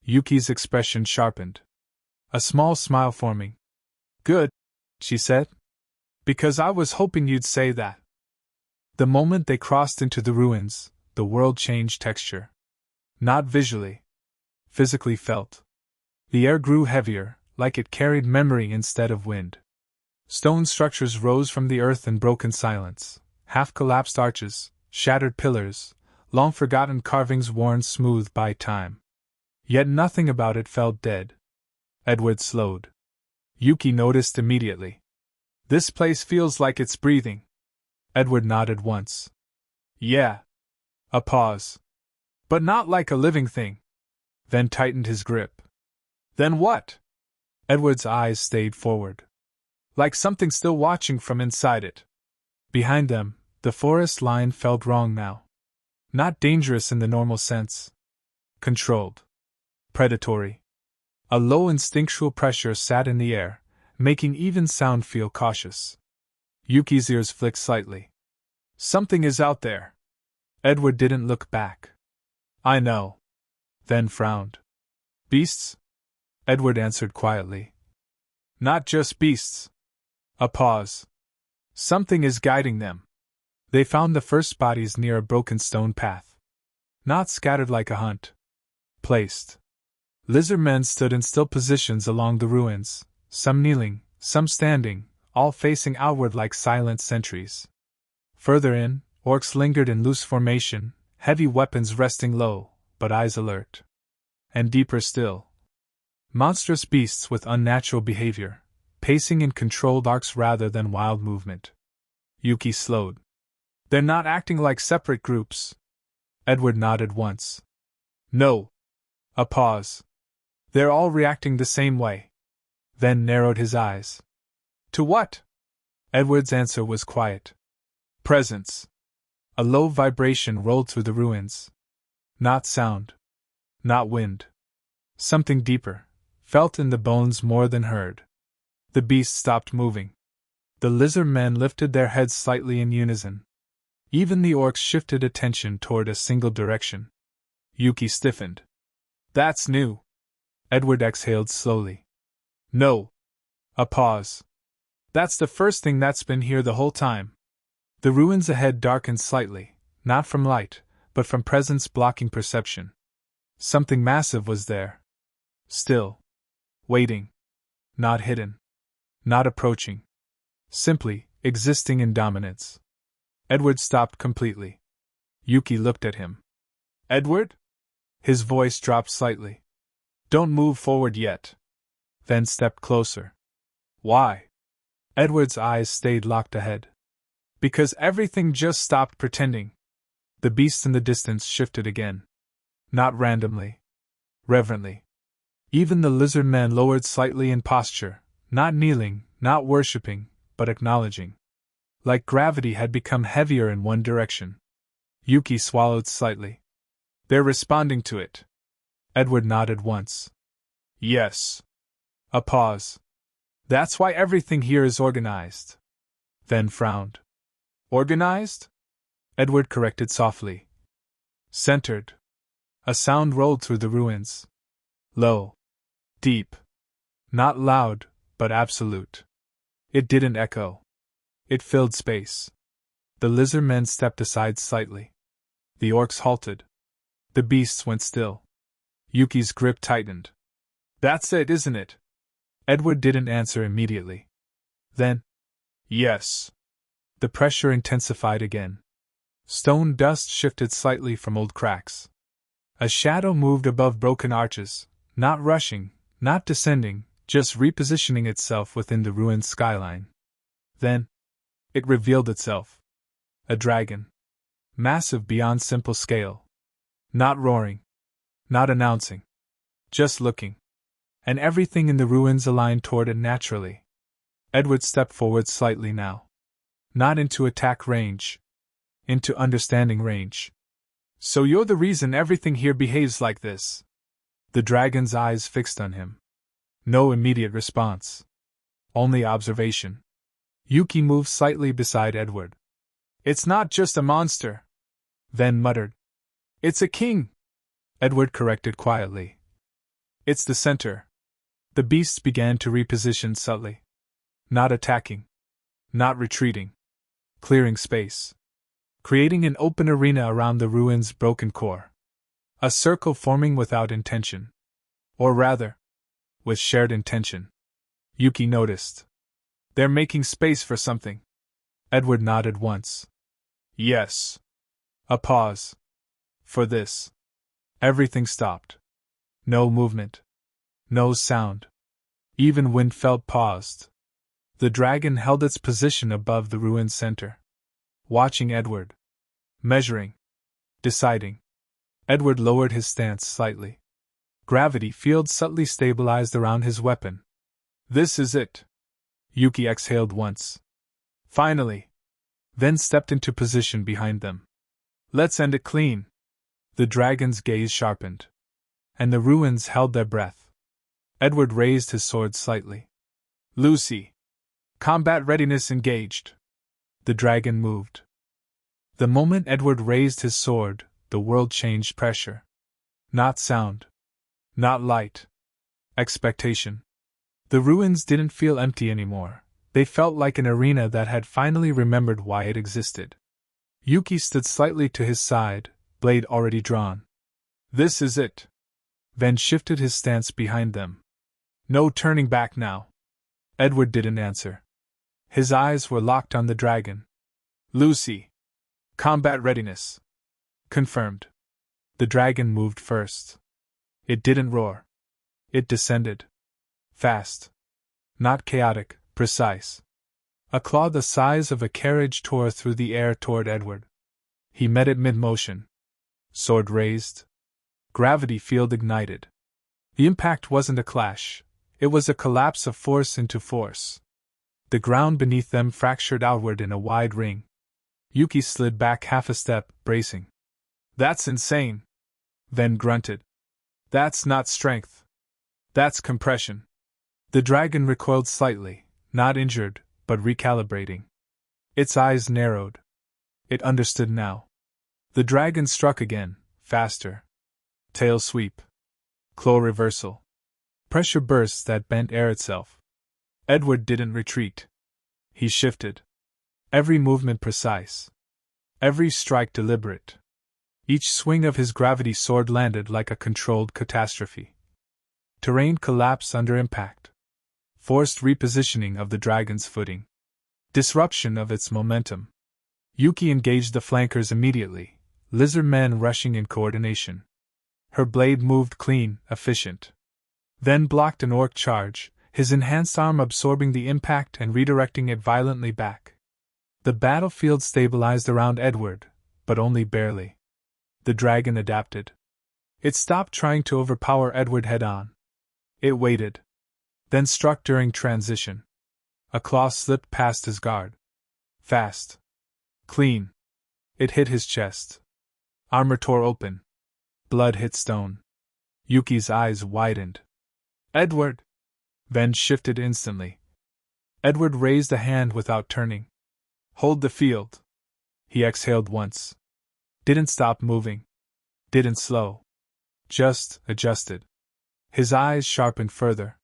Yuki's expression sharpened. A small smile forming. Good, she said. Because I was hoping you'd say that. The moment they crossed into the ruins, the world changed texture. Not visually. Physically felt. The air grew heavier, like it carried memory instead of wind. Stone structures rose from the earth in broken silence, half-collapsed arches, shattered pillars, long-forgotten carvings worn smooth by time. Yet nothing about it felt dead. Edward slowed. Yuki noticed immediately. This place feels like it's breathing. Edward nodded once. Yeah. A pause. But not like a living thing. Then tightened his grip. Then what? Edward's eyes stayed forward. Like something still watching from inside it. Behind them, the forest line felt wrong now. Not dangerous in the normal sense. Controlled. Predatory. A low instinctual pressure sat in the air, making even sound feel cautious. Yuki's ears flicked slightly. Something is out there. Edward didn't look back. I know. Then frowned. Beasts? Edward answered quietly. Not just beasts. A pause. Something is guiding them. They found the first bodies near a broken stone path. Not scattered like a hunt. Placed. Lizardmen stood in still positions along the ruins, some kneeling, some standing, all facing outward like silent sentries. Further in, orcs lingered in loose formation, heavy weapons resting low, but eyes alert. And deeper still, monstrous beasts with unnatural behavior, pacing in controlled arcs rather than wild movement. Yuki slowed. They're not acting like separate groups. Edward nodded once. No. A pause. They're all reacting the same way. Then narrowed his eyes. To what? Edward's answer was quiet. Presence. A low vibration rolled through the ruins. Not sound. Not wind. Something deeper, felt in the bones more than heard. The beast stopped moving. The lizard men lifted their heads slightly in unison. Even the orcs shifted attention toward a single direction. Yuki stiffened. That's new. Edward exhaled slowly. No. A pause. That's the first thing that's been here the whole time. The ruins ahead darkened slightly, not from light, but from presence blocking perception. Something massive was there. Still. Waiting. Not hidden. Not approaching. Simply existing in dominance. Edward stopped completely. Yuki looked at him. Edward? His voice dropped slightly. Don't move forward yet. Then stepped closer. Why? Edward's eyes stayed locked ahead. Because everything just stopped pretending. The beast in the distance shifted again. Not randomly. Reverently. Even the lizard men lowered slightly in posture, not kneeling, not worshipping, but acknowledging. Like gravity had become heavier in one direction. Yuki swallowed slightly. They're responding to it. Edward nodded once. Yes. A pause. That's why everything here is organized. Then frowned. Organized? Edward corrected softly. Centered. A sound rolled through the ruins. Low. Deep. Not loud, but absolute. It didn't echo. It filled space. The lizard men stepped aside slightly. The orcs halted. The beasts went still. Yuki's grip tightened. That's it, isn't it? Edward didn't answer immediately. Then, yes. The pressure intensified again. Stone dust shifted slightly from old cracks. A shadow moved above broken arches, not rushing, not descending, just repositioning itself within the ruined skyline. Then, it revealed itself. A dragon. Massive beyond simple scale. Not roaring. Not announcing. Just looking. And everything in the ruins aligned toward it naturally. Edward stepped forward slightly now. Not into attack range. Into understanding range. So you're the reason everything here behaves like this? The dragon's eyes fixed on him. No immediate response. Only observation. Yuki moved slightly beside Edward. It's not just a monster. Then muttered. It's a king. Edward corrected quietly. It's the center. The beasts began to reposition subtly. Not attacking. Not retreating. Clearing space. Creating an open arena around the ruins' broken core. A circle forming without intention. Or rather, with shared intention. Yuki noticed. They're making space for something. Edward nodded once. Yes. A pause. For this. Everything stopped. No movement. No sound. Even wind felt paused. The dragon held its position above the ruined center. Watching Edward. Measuring. Deciding. Edward lowered his stance slightly. Gravity field subtly stabilized around his weapon. This is it. Yuki exhaled once. Finally. Then stepped into position behind them. Let's end it clean. The dragon's gaze sharpened. And the ruins held their breath. Edward raised his sword slightly. Lucy. Combat readiness engaged. The dragon moved. The moment Edward raised his sword, the world changed pressure. Not sound. Not light. Expectation. The ruins didn't feel empty anymore. They felt like an arena that had finally remembered why it existed. Yuki stood slightly to his side, blade already drawn. This is it. Then shifted his stance behind them. No turning back now. Edward didn't answer. His eyes were locked on the dragon. Lucy. Combat readiness. Confirmed. The dragon moved first. It didn't roar. It descended. Fast. Not chaotic, precise. A claw the size of a carriage tore through the air toward Edward. He met it mid-motion. Sword raised. Gravity field ignited. The impact wasn't a clash, it was a collapse of force into force. The ground beneath them fractured outward in a wide ring. Yuki slid back half a step, bracing. "That's insane," Ven grunted. "That's not strength. That's compression." The dragon recoiled slightly, not injured, but recalibrating. Its eyes narrowed. It understood now. The dragon struck again, faster. Tail sweep. Claw reversal. Pressure bursts that bent air itself. Edward didn't retreat. He shifted. Every movement precise. Every strike deliberate. Each swing of his gravity sword landed like a controlled catastrophe. Terrain collapsed under impact. Forced repositioning of the dragon's footing. Disruption of its momentum. Yuki engaged the flankers immediately, lizard men rushing in coordination. Her blade moved clean, efficient. Then blocked an orc charge, his enhanced arm absorbing the impact and redirecting it violently back. The battlefield stabilized around Edward, but only barely. The dragon adapted. It stopped trying to overpower Edward head-on. It waited. Then struck during transition. A claw slipped past his guard. Fast. Clean. It hit his chest. Armor tore open. Blood hit stone. Yuki's eyes widened. "Edward!" Ven shifted instantly. Edward raised a hand without turning. "Hold the field." He exhaled once. Didn't stop moving. Didn't slow. Just adjusted. His eyes sharpened further.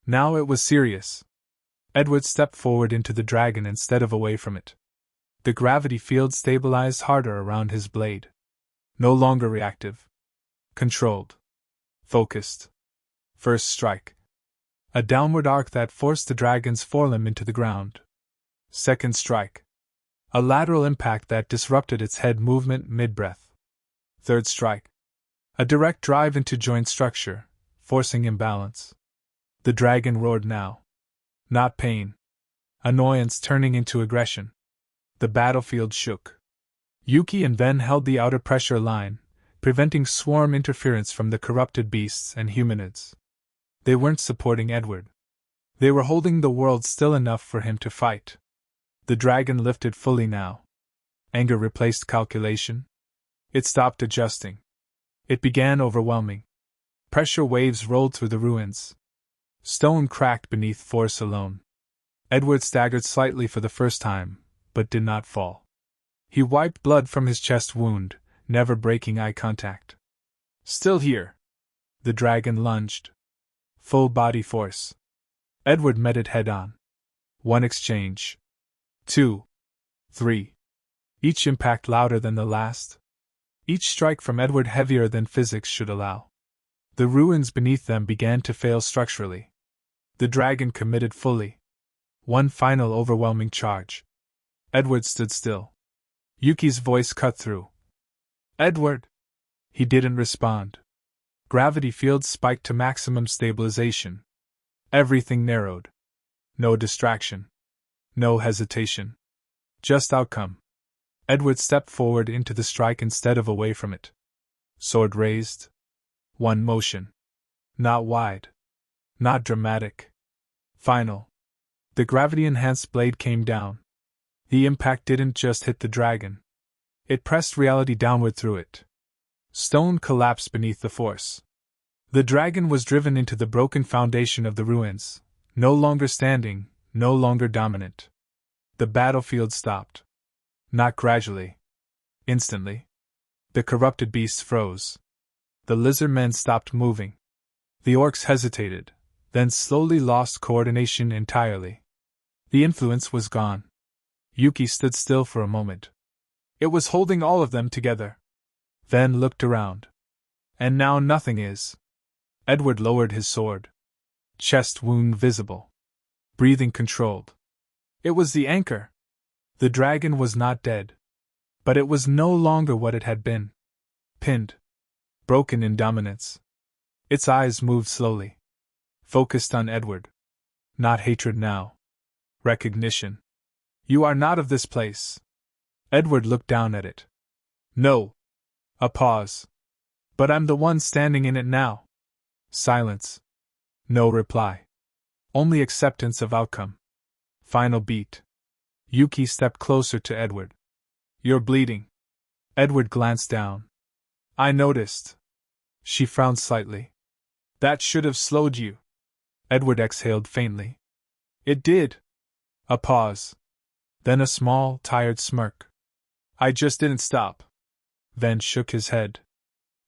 Now it was serious. Edward stepped forward into the dragon instead of away from it. The gravity field stabilized harder around his blade. No longer reactive. Controlled. Focused. First strike. A downward arc that forced the dragon's forelimb into the ground. Second strike. A lateral impact that disrupted its head movement mid-breath. Third strike. A direct drive into joint structure, forcing imbalance. The dragon roared now. Not pain. Annoyance turning into aggression. The battlefield shook. Yuki and Ven held the outer pressure line, preventing swarm interference from the corrupted beasts and humanoids. They weren't supporting Edward. They were holding the world still enough for him to fight. The dragon lifted fully now. Anger replaced calculation. It stopped adjusting. It began overwhelming. Pressure waves rolled through the ruins. Stone cracked beneath force alone. Edward staggered slightly for the first time, but did not fall. He wiped blood from his chest wound, never breaking eye contact. "Still here." The dragon lunged. Full body force. Edward met it head-on. One exchange. 2. 3. Each impact louder than the last. Each strike from Edward heavier than physics should allow. The ruins beneath them began to fail structurally. The dragon committed fully. One final overwhelming charge. Edward stood still. Yuki's voice cut through. "Edward!" He didn't respond. Gravity fields spiked to maximum stabilization. Everything narrowed. No distraction. No hesitation. Just outcome. Edward stepped forward into the strike instead of away from it. Sword raised. One motion. Not wide. Not dramatic. Final. The gravity-enhanced blade came down. The impact didn't just hit the dragon. It pressed reality downward through it. Stone collapsed beneath the force. The dragon was driven into the broken foundation of the ruins, no longer standing, no longer dominant. The battlefield stopped. Not gradually. Instantly. The corrupted beasts froze. The lizard men stopped moving. The orcs hesitated, then slowly lost coordination entirely. The influence was gone. Yuki stood still for a moment. It was holding all of them together. Then looked around. And now nothing is. Edward lowered his sword. Chest wound visible. Breathing controlled. It was the anchor. The dragon was not dead. But it was no longer what it had been. Pinned. Broken in dominance. Its eyes moved slowly. Focused on Edward. Not hatred now. Recognition. You are not of this place. Edward looked down at it. No. A pause. But I'm the one standing in it now. Silence. No reply. Only acceptance of outcome. Final beat. Yuki stepped closer to Edward. You're bleeding. Edward glanced down. I noticed. She frowned slightly. That should have slowed you. Edward exhaled faintly. It did. A pause. Then a small, tired smirk. I just didn't stop. Then shook his head.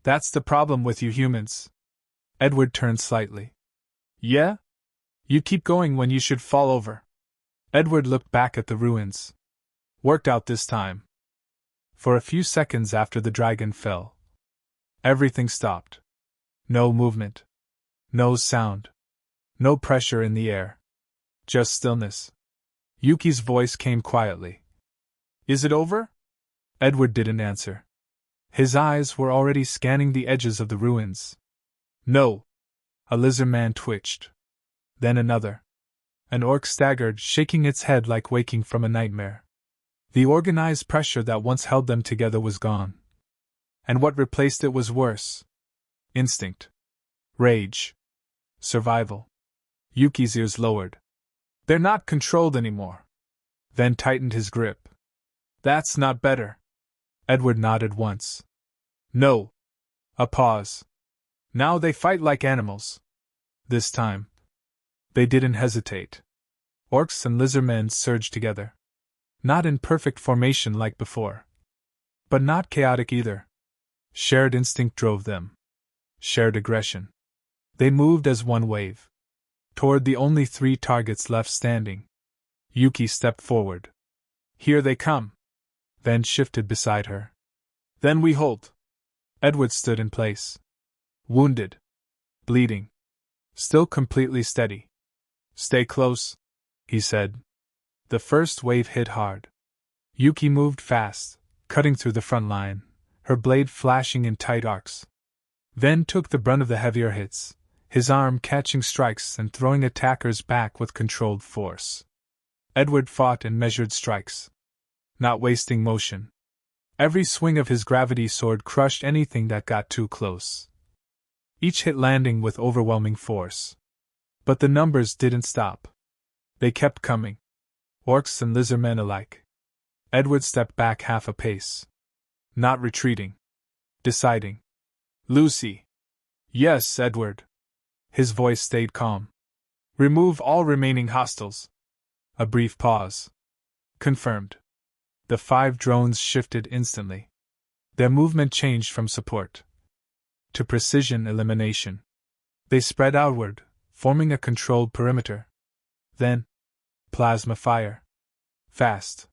That's the problem with you humans. Edward turned slightly. Yeah? You keep going when you should fall over. Edward looked back at the ruins. Worked out this time. For a few seconds after the dragon fell, everything stopped. No movement. No sound. No pressure in the air. Just stillness. Yuki's voice came quietly. Is it over? Edward didn't answer. His eyes were already scanning the edges of the ruins. No. A lizard man twitched. Then another. An orc staggered, shaking its head like waking from a nightmare. The organized pressure that once held them together was gone. And what replaced it was worse. Instinct. Rage. Survival. Yuki's ears lowered. They're not controlled anymore. Then tightened his grip. That's not better. Edward nodded once. No. A pause. Now they fight like animals. This time. They didn't hesitate. Orcs and lizardmen surged together. Not in perfect formation like before. But not chaotic either. Shared instinct drove them. Shared aggression. They moved as one wave. Toward the only 3 targets left standing. Yuki stepped forward. Here they come. Then shifted beside her. Then we halt. Edward stood in place. Wounded. Bleeding. Still completely steady. Stay close, he said. The first wave hit hard. Yuki moved fast, cutting through the front line, her blade flashing in tight arcs. Then took the brunt of the heavier hits, his arm catching strikes and throwing attackers back with controlled force. Edward fought and measured strikes, not wasting motion. Every swing of his gravity sword crushed anything that got too close. Each hit landing with overwhelming force. But the numbers didn't stop. They kept coming. Orcs and lizardmen alike. Edward stepped back half a pace. Not retreating. Deciding. Lucy. Yes, Edward. His voice stayed calm. Remove all remaining hostiles. A brief pause. Confirmed. The 5 drones shifted instantly. Their movement changed from support to precision elimination. They spread outward, forming a controlled perimeter. Then, plasma fire. Fast.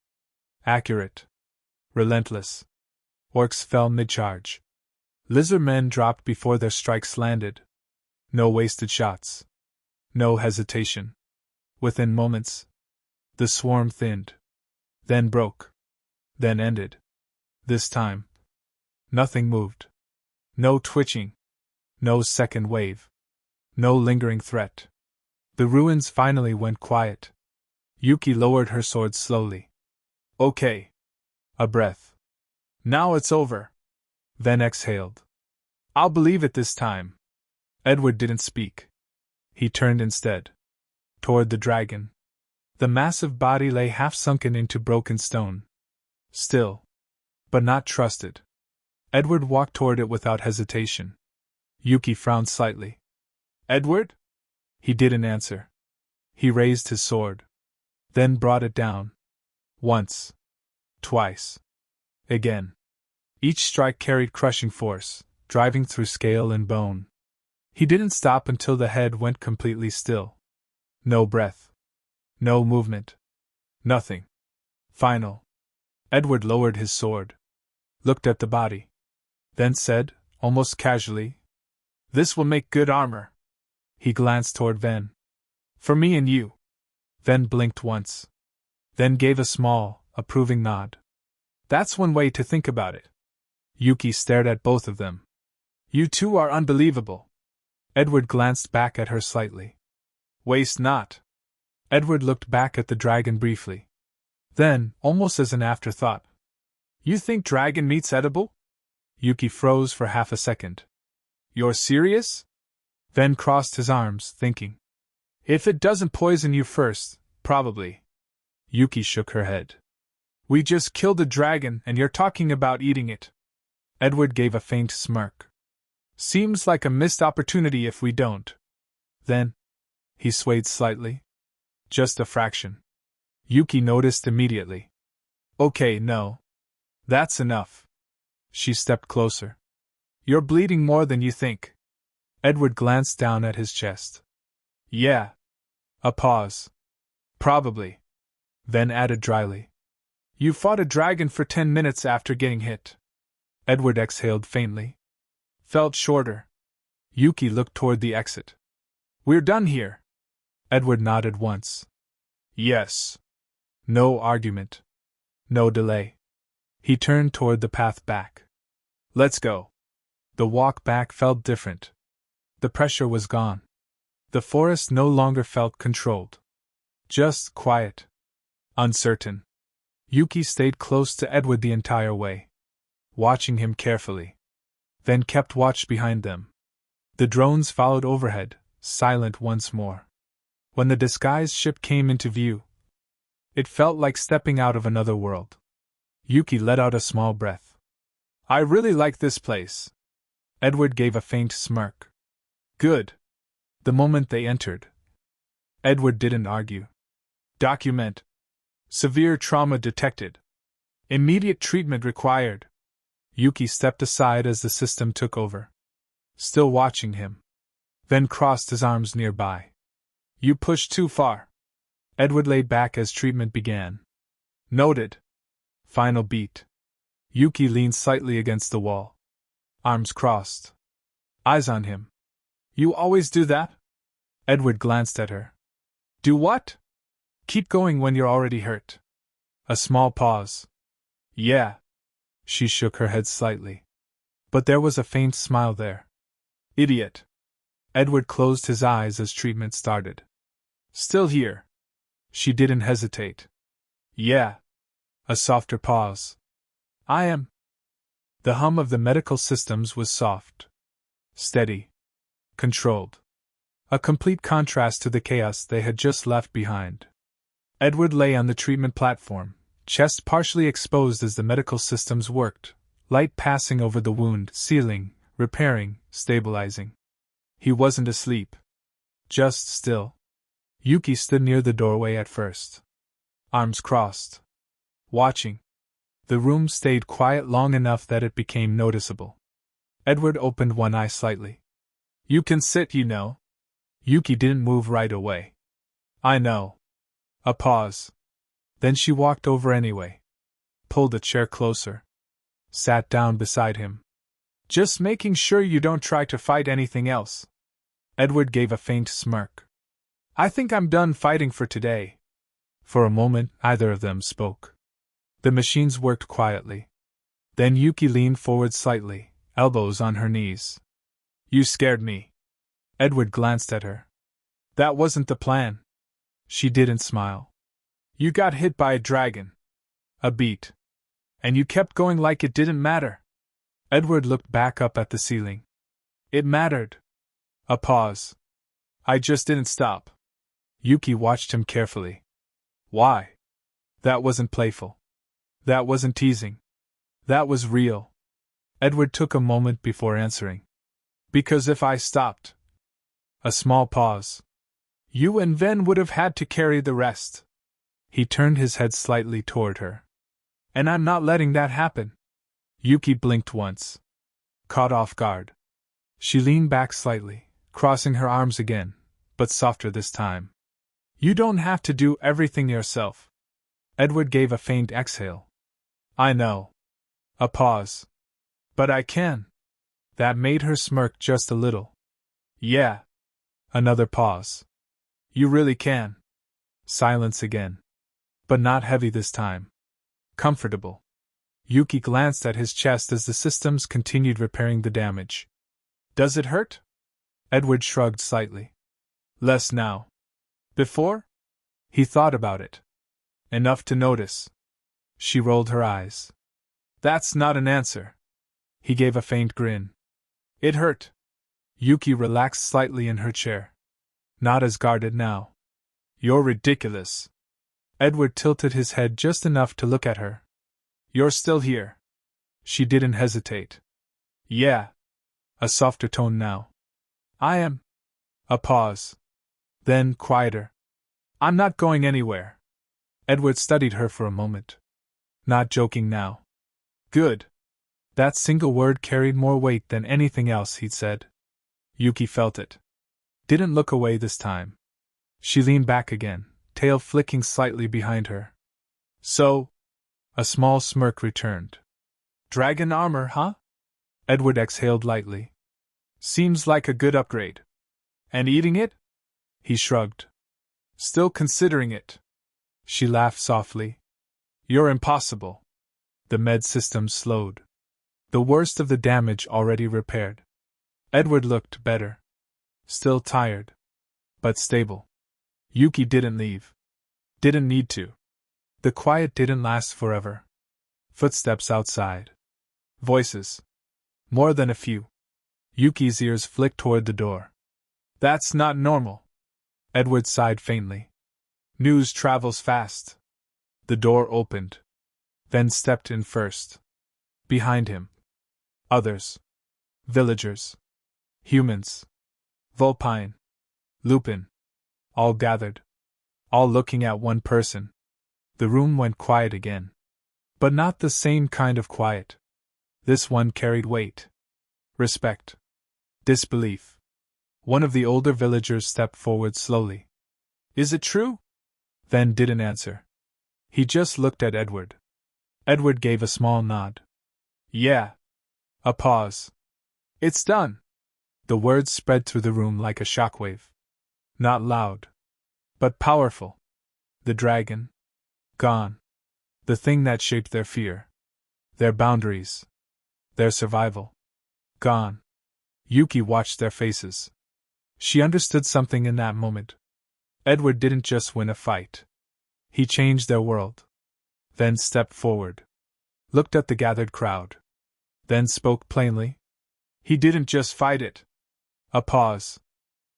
Accurate. Relentless. Orcs fell mid-charge. Lizardmen dropped before their strikes landed. No wasted shots. No hesitation. Within moments, the swarm thinned. Then broke. Then ended. This time, nothing moved. No twitching. No second wave. No lingering threat. The ruins finally went quiet. Yuki lowered her sword slowly. Okay. A breath. Now it's over. Then exhaled. I'll believe it this time. Edward didn't speak. He turned instead. Toward the dragon. The massive body lay half sunken into broken stone. Still. But not trusted. Edward walked toward it without hesitation. Yuki frowned slightly. Edward? He didn't answer. He raised his sword. Then brought it down. Once. Twice. Again. Each strike carried crushing force, driving through scale and bone. He didn't stop until the head went completely still. No breath. No movement. Nothing. Final. Edward lowered his sword. Looked at the body. Then said, almost casually, "This will make good armor." He glanced toward Ven. "For me and you." Ven blinked once. Then gave a small, approving nod. "That's one way to think about it." Yuki stared at both of them. "You two are unbelievable." Edward glanced back at her slightly. "Waste not." Edward looked back at the dragon briefly. Then, almost as an afterthought, "You think dragon meat's edible?" Yuki froze for half a second. "You're serious?" Then crossed his arms, thinking. "If it doesn't poison you first, probably." Yuki shook her head. "We just killed a dragon and you're talking about eating it." Edward gave a faint smirk. "Seems like a missed opportunity if we don't." Then, he swayed slightly. "Just a fraction." Yuki noticed immediately. "Okay, no. That's enough." She stepped closer. "You're bleeding more than you think." Edward glanced down at his chest. "Yeah." A pause. "Probably." Then added dryly. "You fought a dragon for 10 minutes after getting hit." Edward exhaled faintly. "Felt shorter." Yuki looked toward the exit. "We're done here." Edward nodded once. "Yes." No argument. No delay. He turned toward the path back. "Let's go." The walk back felt different. The pressure was gone. The forest no longer felt controlled. Just quiet. Uncertain. Yuki stayed close to Edward the entire way, watching him carefully. Then kept watch behind them. The drones followed overhead, silent once more. When the disguised ship came into view, it felt like stepping out of another world. Yuki let out a small breath. "I really like this place." Edward gave a faint smirk. "Good." The moment they entered, Edward didn't argue. "Document. Severe trauma detected. Immediate treatment required." Yuki stepped aside as the system took over, still watching him. Then crossed his arms nearby. "You pushed too far." Edward lay back as treatment began. "Noted." Final beat. Yuki leaned slightly against the wall, arms crossed, eyes on him. "You always do that?" Edward glanced at her. "Do what?" "Keep going when you're already hurt." A small pause. "Yeah." She shook her head slightly. But there was a faint smile there. "Idiot." Edward closed his eyes as treatment started. "Still here?" She didn't hesitate. "Yeah." A softer pause. "I am." The hum of the medical systems was soft, steady, controlled. A complete contrast to the chaos they had just left behind. Edward lay on the treatment platform, chest partially exposed as the medical systems worked, light passing over the wound, sealing, repairing, stabilizing. He wasn't asleep. Just still. Yuki stood near the doorway at first, arms crossed, watching. The room stayed quiet long enough that it became noticeable. Edward opened one eye slightly. "You can sit, you know." Yuki didn't move right away. "I know." A pause. Then she walked over anyway, pulled a chair closer, sat down beside him. "Just making sure you don't try to fight anything else." Edward gave a faint smirk. "I think I'm done fighting for today." For a moment, neither of them spoke. The machines worked quietly. Then Yuki leaned forward slightly, elbows on her knees. "You scared me." Edward glanced at her. "That wasn't the plan." She didn't smile. "You got hit by a dragon." A beat. "And you kept going like it didn't matter." Edward looked back up at the ceiling. "It mattered." A pause. "I just didn't stop." Yuki watched him carefully. "Why?" That wasn't playful. That wasn't teasing. That was real. Edward took a moment before answering. "Because if I stopped." A small pause. "You and Ven would have had to carry the rest." He turned his head slightly toward her. "And I'm not letting that happen." Yuki blinked once, caught off guard. She leaned back slightly, crossing her arms again, but softer this time. "You don't have to do everything yourself." Edward gave a faint exhale. "I know." A pause. "But I can." That made her smirk just a little. "Yeah." Another pause. "You really can." Silence again. But not heavy this time. Comfortable. Yuki glanced at his chest as the systems continued repairing the damage. "Does it hurt?" Edward shrugged slightly. "Less now." "Before?" He thought about it. Enough to notice. She rolled her eyes. That's not an answer. He gave a faint grin. It hurt. Yuki relaxed slightly in her chair. Not as guarded now. You're ridiculous. Edward tilted his head just enough to look at her. You're still here. She didn't hesitate. Yeah. A softer tone now. I am. A pause. Then, quieter. I'm not going anywhere. Edward studied her for a moment. Not joking now. Good. That single word carried more weight than anything else he'd said. Yuki felt it. Didn't look away this time. She leaned back again, tail flicking slightly behind her. So? A small smirk returned. Dragon armor, huh? Edward exhaled lightly. Seems like a good upgrade. And eating it? He shrugged. Still considering it. She laughed softly. You're impossible. The med system slowed. The worst of the damage already repaired. Edward looked better. Still tired. But stable. Yuki didn't leave. Didn't need to. The quiet didn't last forever. Footsteps outside. Voices. More than a few. Yuki's ears flicked toward the door. That's not normal. Edward sighed faintly. News travels fast. The door opened. Then stepped in first. Behind him. Others. Villagers. Humans. Vulpine. Lupin. All gathered. All looking at one person. The room went quiet again. But not the same kind of quiet. This one carried weight. Respect. Disbelief. One of the older villagers stepped forward slowly. Is it true? Then didn't answer. He just looked at Edward. Edward gave a small nod. Yeah. A pause. It's done. The words spread through the room like a shockwave. Not loud. But powerful. The dragon. Gone. The thing that shaped their fear. Their boundaries. Their survival. Gone. Yuki watched their faces. She understood something in that moment. Edward didn't just win a fight. He changed their world. Then stepped forward. Looked at the gathered crowd. Then spoke plainly. He didn't just fight it. A pause.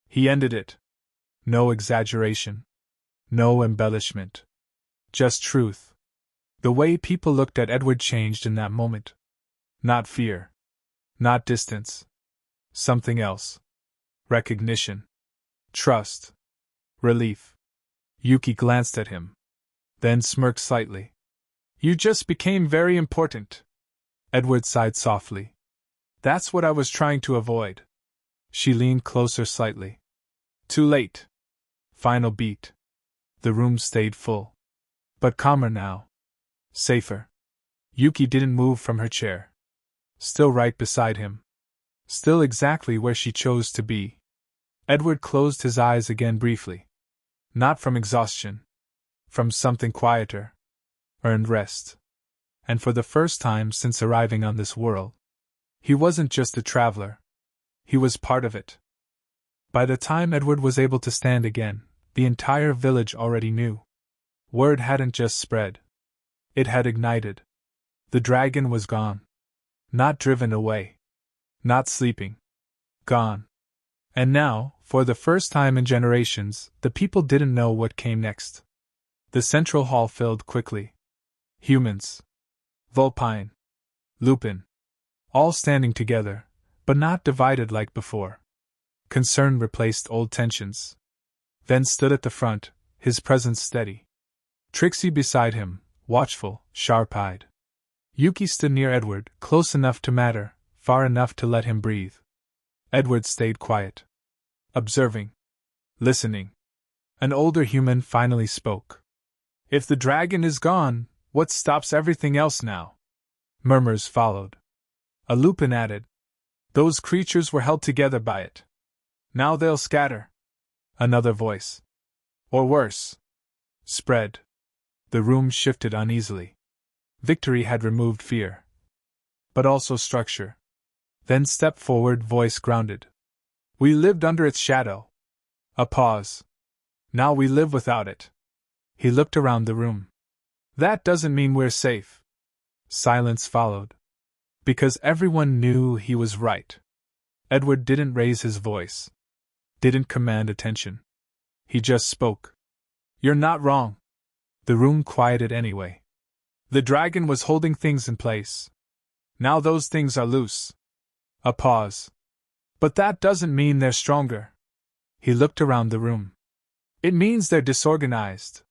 He ended it. No exaggeration. No embellishment. Just truth. The way people looked at Edward changed in that moment. Not fear. Not distance. Something else. Recognition. Trust. Relief. Yuki glanced at him. Then smirked slightly. You just became very important. Edward sighed softly. That's what I was trying to avoid. She leaned closer slightly. Too late. Final beat. The room stayed full. But calmer now. Safer. Yuki didn't move from her chair. Still right beside him. Still exactly where she chose to be. Edward closed his eyes again briefly. Not from exhaustion. From something quieter. Earned rest. And for the first time since arriving on this world, he wasn't just a traveler. He was part of it. By the time Edward was able to stand again, the entire village already knew. Word hadn't just spread. It had ignited. The dragon was gone. Not driven away. Not sleeping. Gone. And now, for the first time in generations, the people didn't know what came next. The central hall filled quickly. Humans. Vulpine. Lupin. All standing together, but not divided like before. Concern replaced old tensions. Then stood at the front, his presence steady. Trixie beside him, watchful, sharp-eyed. Yuki stood near Edward, close enough to matter, far enough to let him breathe. Edward stayed quiet. Observing. Listening. An older human finally spoke. If the dragon is gone, what stops everything else now? Murmurs followed. A Lupin added. Those creatures were held together by it. Now they'll scatter. Another voice. Or worse. Spread. The room shifted uneasily. Victory had removed fear. But also structure. Then stepped forward, voice grounded. We lived under its shadow. A pause. Now we live without it. He looked around the room. That doesn't mean we're safe. Silence followed. Because everyone knew he was right. Edward didn't raise his voice. Didn't command attention. He just spoke. You're not wrong. The room quieted anyway. The dragon was holding things in place. Now those things are loose. A pause. But that doesn't mean they're stronger. He looked around the room. It means they're disorganized.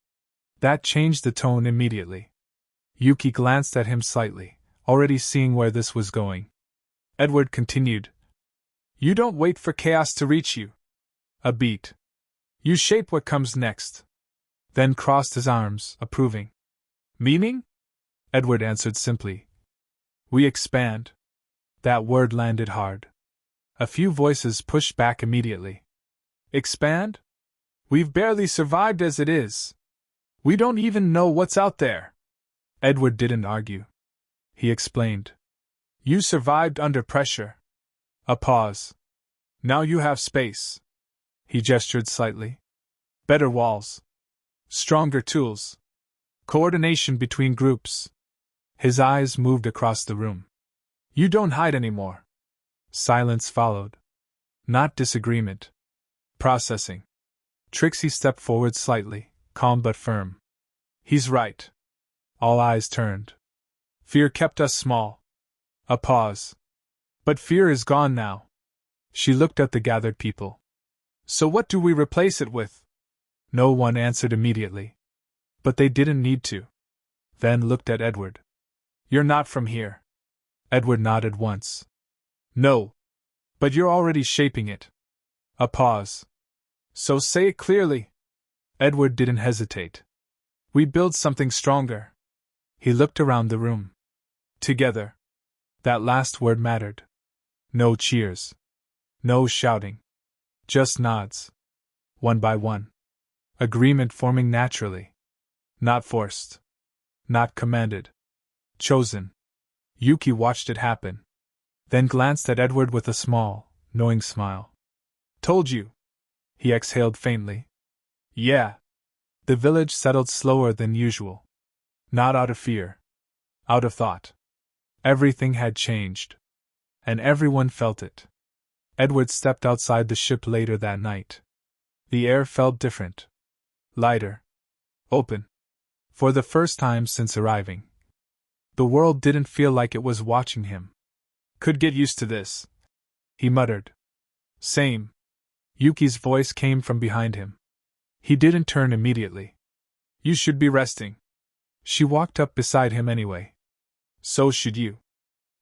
That changed the tone immediately. Yuki glanced at him slightly, already seeing where this was going. Edward continued. You don't wait for chaos to reach you. A beat. You shape what comes next. Then crossed his arms, approving. Meaning? Edward answered simply. We expand. That word landed hard. A few voices pushed back immediately. Expand? We've barely survived as it is. We don't even know what's out there. Edward didn't argue. He explained. You survived under pressure. A pause. Now you have space. He gestured slightly. Better walls. Stronger tools. Coordination between groups. His eyes moved across the room. You don't hide anymore. Silence followed. Not disagreement. Processing. Trixie stepped forward slightly, calm but firm. He's right. All eyes turned. Fear kept us small. A pause. But fear is gone now. She looked at the gathered people. So what do we replace it with? No one answered immediately. But they didn't need to. Then looked at Edward. You're not from here. Edward nodded once. No. But you're already shaping it. A pause. So say it clearly. Edward didn't hesitate. We build something stronger. He looked around the room. Together. That last word mattered. No cheers. No shouting. Just nods. One by one. Agreement forming naturally. Not forced. Not commanded. Chosen. Yuki watched it happen. Then glanced at Edward with a small, knowing smile. Told you. He exhaled faintly. Yeah. The village settled slower than usual. Not out of fear. Out of thought. Everything had changed. And everyone felt it. Edward stepped outside the ship later that night. The air felt different. Lighter. Open. For the first time since arriving. The world didn't feel like it was watching him. Could get used to this. He muttered. Same. Yuki's voice came from behind him. He didn't turn immediately. You should be resting. She walked up beside him anyway. So should you.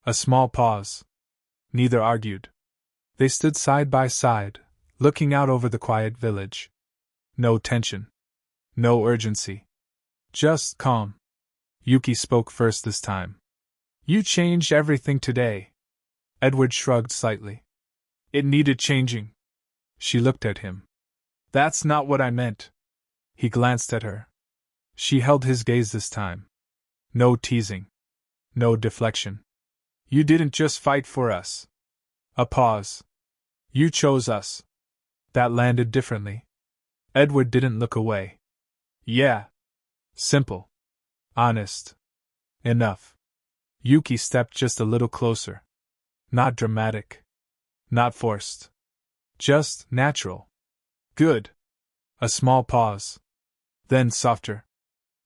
A small pause. Neither argued. They stood side by side, looking out over the quiet village. No tension. No urgency. Just calm. Yuki spoke first this time. You changed everything today. Edward shrugged slightly. It needed changing. She looked at him. That's not what I meant. He glanced at her. She held his gaze this time. No teasing. No deflection. You didn't just fight for us. A pause. You chose us. That landed differently. Edward didn't look away. Yeah. Simple. Honest. Enough. Yuki stepped just a little closer. Not dramatic. Not forced. Just natural. Good. A small pause. Then softer.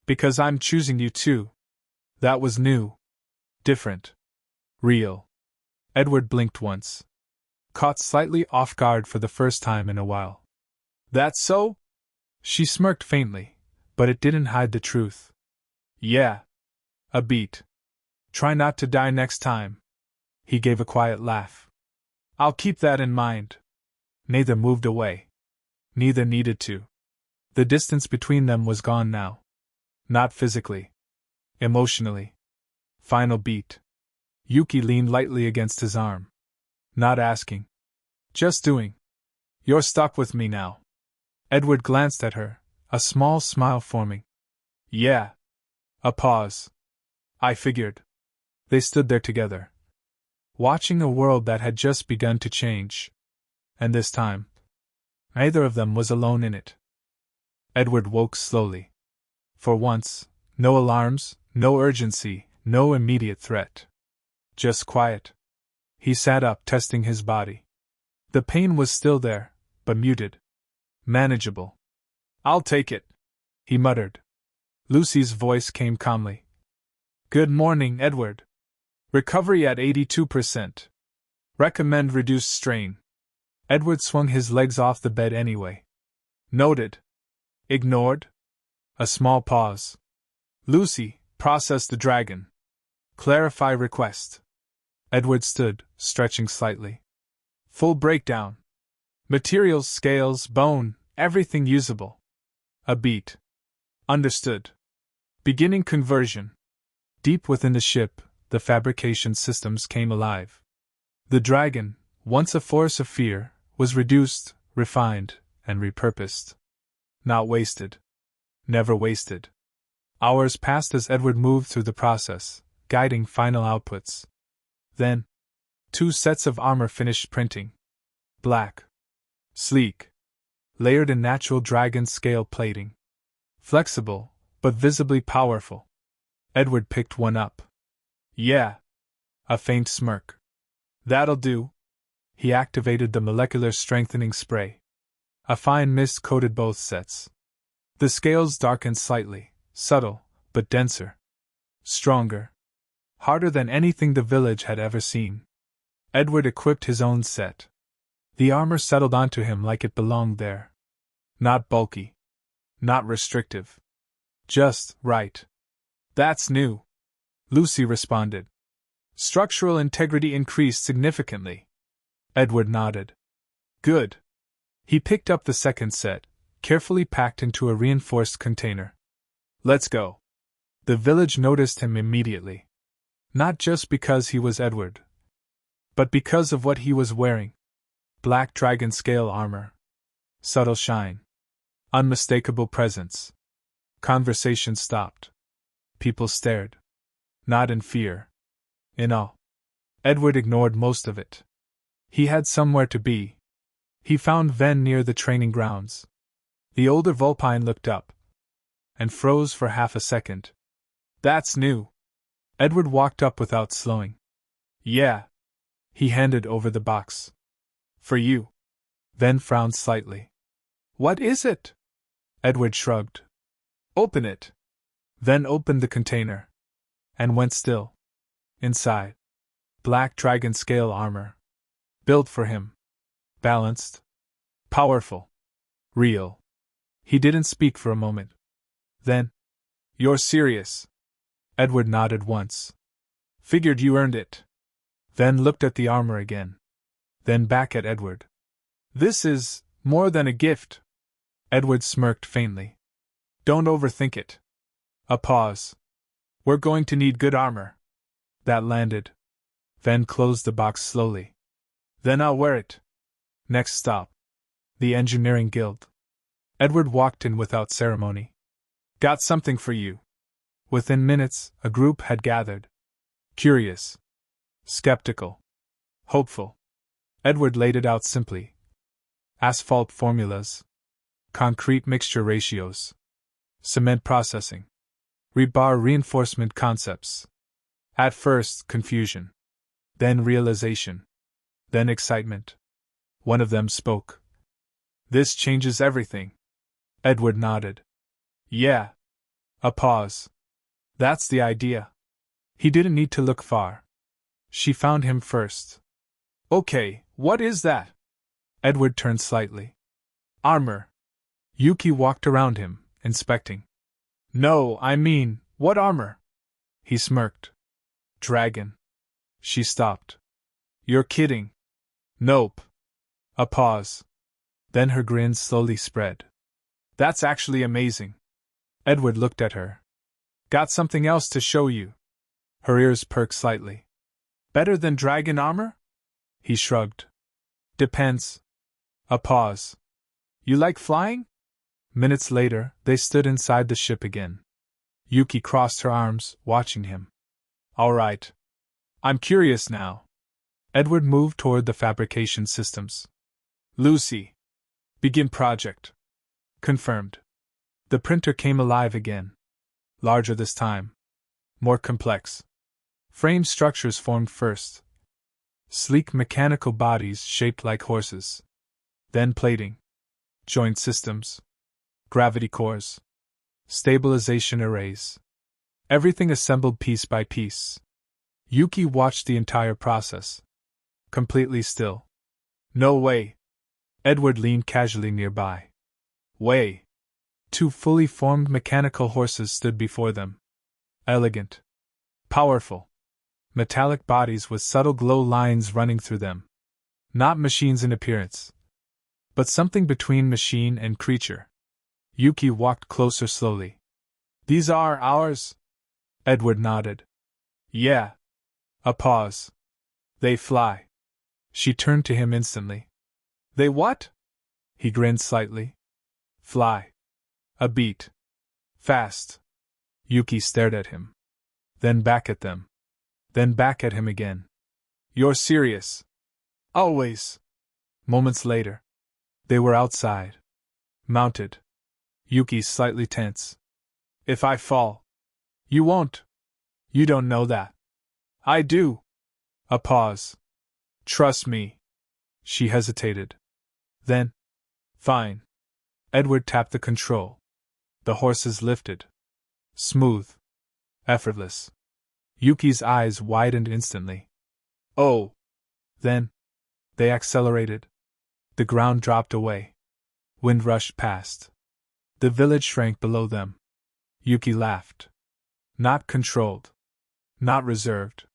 Because I'm choosing you too. That was new. Different. Real. Edward blinked once. Caught slightly off guard for the first time in a while. That's so? She smirked faintly, but it didn't hide the truth. Yeah. A beat. Try not to die next time. He gave a quiet laugh. I'll keep that in mind. Neither moved away. Neither needed to. The distance between them was gone now. Not physically. Emotionally. Final beat. Yuki leaned lightly against his arm. Not asking. Just doing. You're stuck with me now. Edward glanced at her, a small smile forming. Yeah. A pause. I figured. They stood there together. Watching a world that had just begun to change. And this time, neither of them was alone in it. Edward woke slowly. For once, no alarms, no urgency, no immediate threat. Just quiet. He sat up, testing his body. The pain was still there, but muted. Manageable. "I'll take it," he muttered. Lucy's voice came calmly. "Good morning, Edward. Recovery at 82%. Recommend reduced strain." Edward swung his legs off the bed anyway. "Noted." "Ignored?" A small pause. "Lucy, process the dragon. Clarify request." Edward stood, stretching slightly. "Full breakdown. Materials, scales, bone, everything usable." A beat. "Understood. Beginning conversion." Deep within the ship, the fabrication systems came alive. The dragon, once a force of fear, was reduced, refined, and repurposed. Not wasted. Never wasted. Hours passed as Edward moved through the process, guiding final outputs. Then, 2 sets of armor finished printing. Black. Sleek. Layered in natural dragon scale plating. Flexible, but visibly powerful. Edward picked one up. "Yeah." A faint smirk. "That'll do." He activated the molecular strengthening spray. A fine mist coated both sets. The scales darkened slightly, subtle, but denser. Stronger. Harder than anything the village had ever seen. Edward equipped his own set. The armor settled onto him like it belonged there. Not bulky. Not restrictive. Just right. "That's new," Lucy responded. "Structural integrity increased significantly." Edward nodded. "Good." He picked up the second set, carefully packed into a reinforced container. "Let's go." The village noticed him immediately. Not just because he was Edward, but because of what he was wearing. Black dragon scale armor. Subtle shine. Unmistakable presence. Conversation stopped. People stared. Not in fear. In awe. Edward ignored most of it. He had somewhere to be. He found Ven near the training grounds. The older Vulpine looked up. And froze for half a second. "That's new." Edward walked up without slowing. "Yeah." He handed over the box. "For you." Ven frowned slightly. "What is it?" Edward shrugged. "Open it." Ven opened the container. And went still. Inside. Black dragon scale armor. Built for him. Balanced. Powerful. Real. He didn't speak for a moment. Then, "You're serious?" Edward nodded once. "Figured you earned it." Then looked at the armor again. Then back at Edward. "This is more than a gift." Edward smirked faintly. "Don't overthink it." A pause. "We're going to need good armor." That landed. Ven closed the box slowly. "Then I'll wear it." Next stop. The Engineering Guild. Edward walked in without ceremony. "Got something for you." Within minutes, a group had gathered. Curious. Skeptical. Hopeful. Edward laid it out simply. Asphalt formulas. Concrete mixture ratios. Cement processing. Rebar reinforcement concepts. At first, confusion. Then realization. Then excitement. One of them spoke. "This changes everything." Edward nodded. "Yeah." A pause. "That's the idea." He didn't need to look far. She found him first. "Okay, what is that?" Edward turned slightly. "Armor." Yuki walked around him, inspecting. "No, I mean, what armor?" He smirked. "Dragon." She stopped. "You're kidding." "Nope." A pause. Then her grin slowly spread. "That's actually amazing." Edward looked at her. "Got something else to show you." Her ears perked slightly. "Better than dragon armor?" He shrugged. "Depends." A pause. "You like flying?" Minutes later, they stood inside the ship again. Yuki crossed her arms, watching him. "All right. I'm curious now." Edward moved toward the fabrication systems. "Lucy. Begin project." Confirmed. The printer came alive again. Larger this time. More complex. Frame structures formed first. Sleek mechanical bodies shaped like horses. Then plating. Joint systems. Gravity cores. Stabilization arrays. Everything assembled piece by piece. Yuki watched the entire process. Completely still. No way. Edward leaned casually nearby. Way. Two fully formed mechanical horses stood before them. Elegant. Powerful. Metallic bodies with subtle glow lines running through them. Not machines in appearance, but something between machine and creature. Yuki walked closer slowly. These are ours? Edward nodded. Yeah. A pause. They fly. She turned to him instantly. They what? He grinned slightly. Fly. A beat. Fast. Yuki stared at him. Then back at them. Then back at him again. You're serious? Always. Moments later. They were outside. Mounted. Yuki slightly tense. If I fall. You won't. You don't know that. I do. A pause. Trust me. She hesitated. Then. Fine. Edward tapped the control. The horses lifted. Smooth. Effortless. Yuki's eyes widened instantly. Oh! Then. They accelerated. The ground dropped away. Wind rushed past. The village shrank below them. Yuki laughed. Not controlled. Not reserved.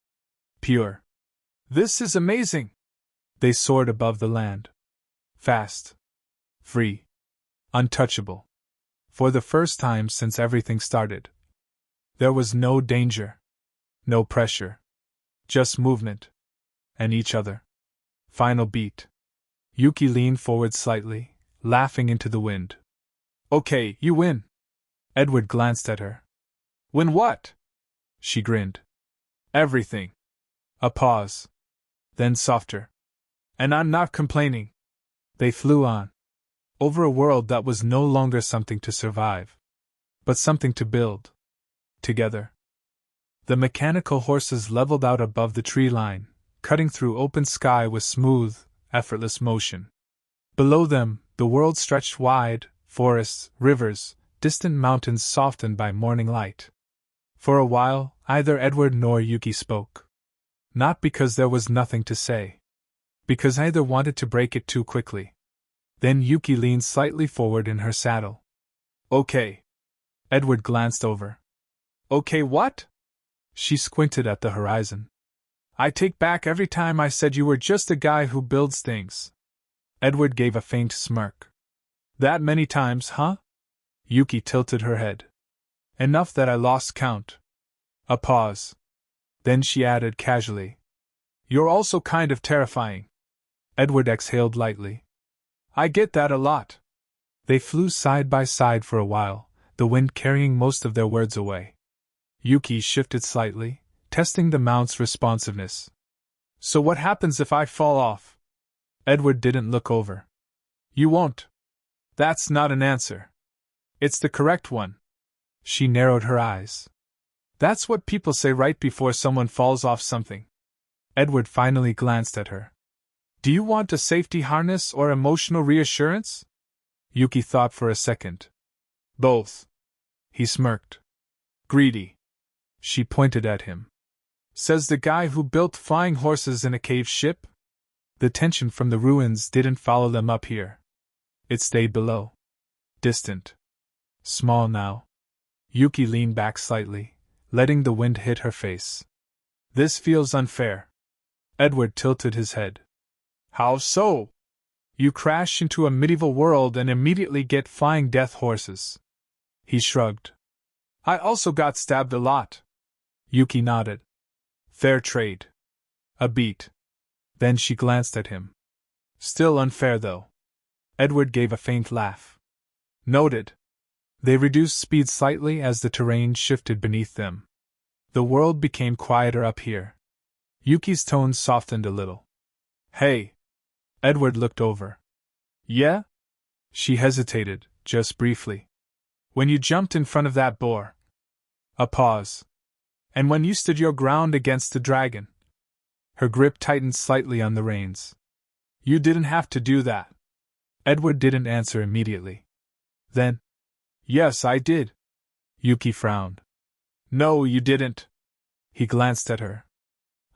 Pure. This is amazing! They soared above the land. Fast. Free. Untouchable. For the first time since everything started. There was no danger. No pressure. Just movement. And each other. Final beat. Yuki leaned forward slightly, laughing into the wind. Okay, you win. Edward glanced at her. Win what? She grinned. Everything. A pause. Then softer. And I'm not complaining. They flew on. Over a world that was no longer something to survive, but something to build. Together. The mechanical horses leveled out above the tree line, cutting through open sky with smooth, effortless motion. Below them, the world stretched wide, forests, rivers, distant mountains softened by morning light. For a while, either Edward nor Yuki spoke. Not because there was nothing to say. Because either wanted to break it too quickly. Then Yuki leaned slightly forward in her saddle. Okay. Edward glanced over. Okay, what? She squinted at the horizon. I take back every time I said you were just a guy who builds things. Edward gave a faint smirk. That many times, huh? Yuki tilted her head. Enough that I lost count. A pause. Then she added casually. You're also kind of terrifying. Edward exhaled lightly. I get that a lot. They flew side by side for a while, the wind carrying most of their words away. Yuki shifted slightly, testing the mount's responsiveness. So what happens if I fall off? Edward didn't look over. You won't. That's not an answer. It's the correct one. She narrowed her eyes. That's what people say right before someone falls off something. Edward finally glanced at her. Do you want a safety harness or emotional reassurance? Yuki thought for a second. Both. He smirked. Greedy. She pointed at him. Says the guy who built flying horses in a cave ship? The tension from the ruins didn't follow them up here. It stayed below. Distant. Small now. Yuki leaned back slightly, letting the wind hit her face. This feels unfair. Edward tilted his head. How so? You crash into a medieval world and immediately get flying death horses. He shrugged. I also got stabbed a lot. Yuki nodded. Fair trade. A beat. Then she glanced at him. Still unfair, though. Edward gave a faint laugh. Noted. They reduced speed slightly as the terrain shifted beneath them. The world became quieter up here. Yuki's tone softened a little. Hey. Edward looked over. Yeah? She hesitated, just briefly. When you jumped in front of that boar. A pause. And when you stood your ground against the dragon? Her grip tightened slightly on the reins. You didn't have to do that. Edward didn't answer immediately. Then, yes, I did. Yuki frowned. No, you didn't. He glanced at her.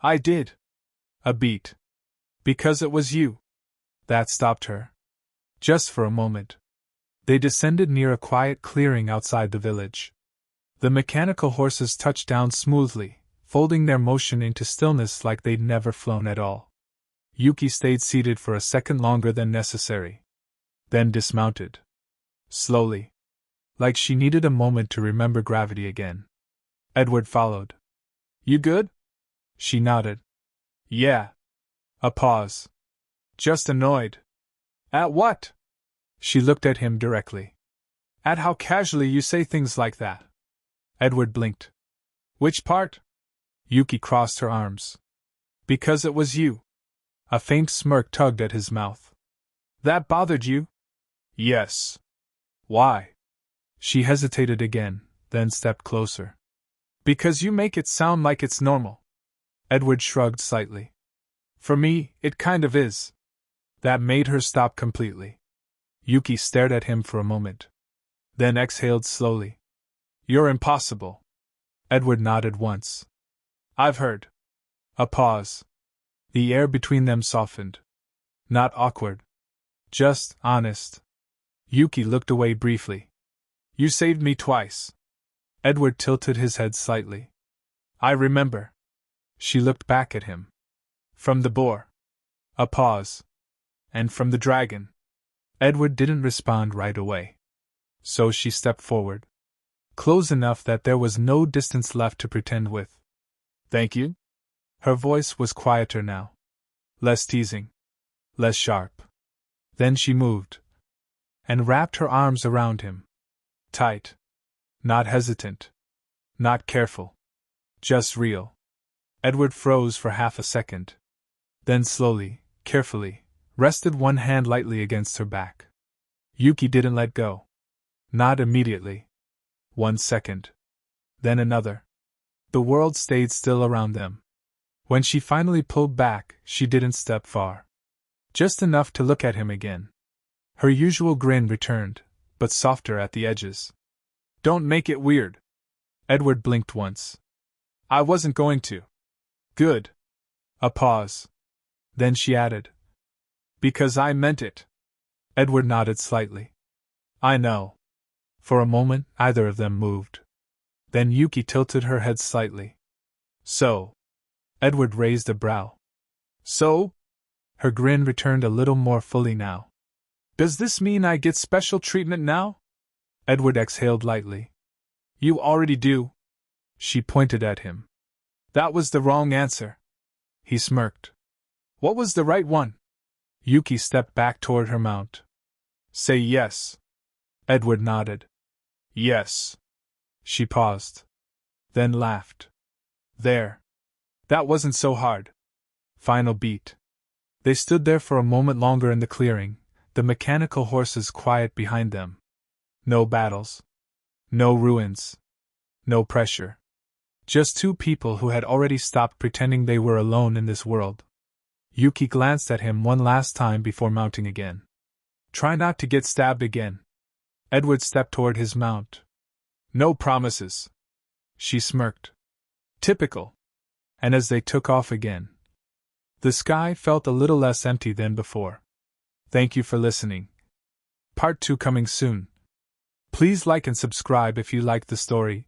I did. A beat. Because it was you. That stopped her. Just for a moment. They descended near a quiet clearing outside the village. The mechanical horses touched down smoothly, folding their motion into stillness like they'd never flown at all. Yuki stayed seated for a second longer than necessary. Then dismounted. Slowly. Like she needed a moment to remember gravity again. Edward followed. You good? She nodded. Yeah. A pause. Just annoyed. At what? She looked at him directly. At how casually you say things like that. Edward blinked. Which part? Yuki crossed her arms. Because it was you. A faint smirk tugged at his mouth. That bothered you? Yes. Why? She hesitated again, then stepped closer. Because you make it sound like it's normal. Edward shrugged slightly. For me, it kind of is. That made her stop completely. Yuki stared at him for a moment. Then exhaled slowly. You're impossible. Edward nodded once. I've heard. A pause. The air between them softened. Not awkward. Just honest. Yuki looked away briefly. You saved me twice. Edward tilted his head slightly. I remember. She looked back at him. From the boar. A pause. And from the dragon. Edward didn't respond right away. So she stepped forward. Close enough that there was no distance left to pretend with. Thank you? Her voice was quieter now. Less teasing. Less sharp. Then she moved. And wrapped her arms around him. Tight. Not hesitant. Not careful. Just real. Edward froze for half a second. Then slowly, carefully, rested one hand lightly against her back. Yuki didn't let go. Not immediately. 1 second. Then another. The world stayed still around them. When she finally pulled back, she didn't step far. Just enough to look at him again. Her usual grin returned, but softer at the edges. Don't make it weird. Edward blinked once. I wasn't going to. Good. A pause. Then she added. Because I meant it. Edward nodded slightly. I know. For a moment, either of them moved. Then Yuki tilted her head slightly. So? Edward raised a brow. So? Her grin returned a little more fully now. Does this mean I get special treatment now? Edward exhaled lightly. You already do. She pointed at him. That was the wrong answer. He smirked. What was the right one? Yuki stepped back toward her mount. Say yes. Edward nodded. Yes. She paused. Then laughed. There. That wasn't so hard. Final beat. They stood there for a moment longer in the clearing, the mechanical horses quiet behind them. No battles. No ruins. No pressure. Just two people who had already stopped pretending they were alone in this world. Yuki glanced at him one last time before mounting again. Try not to get stabbed again. Edward stepped toward his mount. No promises. She smirked. Typical. And as they took off again, the sky felt a little less empty than before. Thank you for listening. Part 2 coming soon. Please like and subscribe if you liked the story.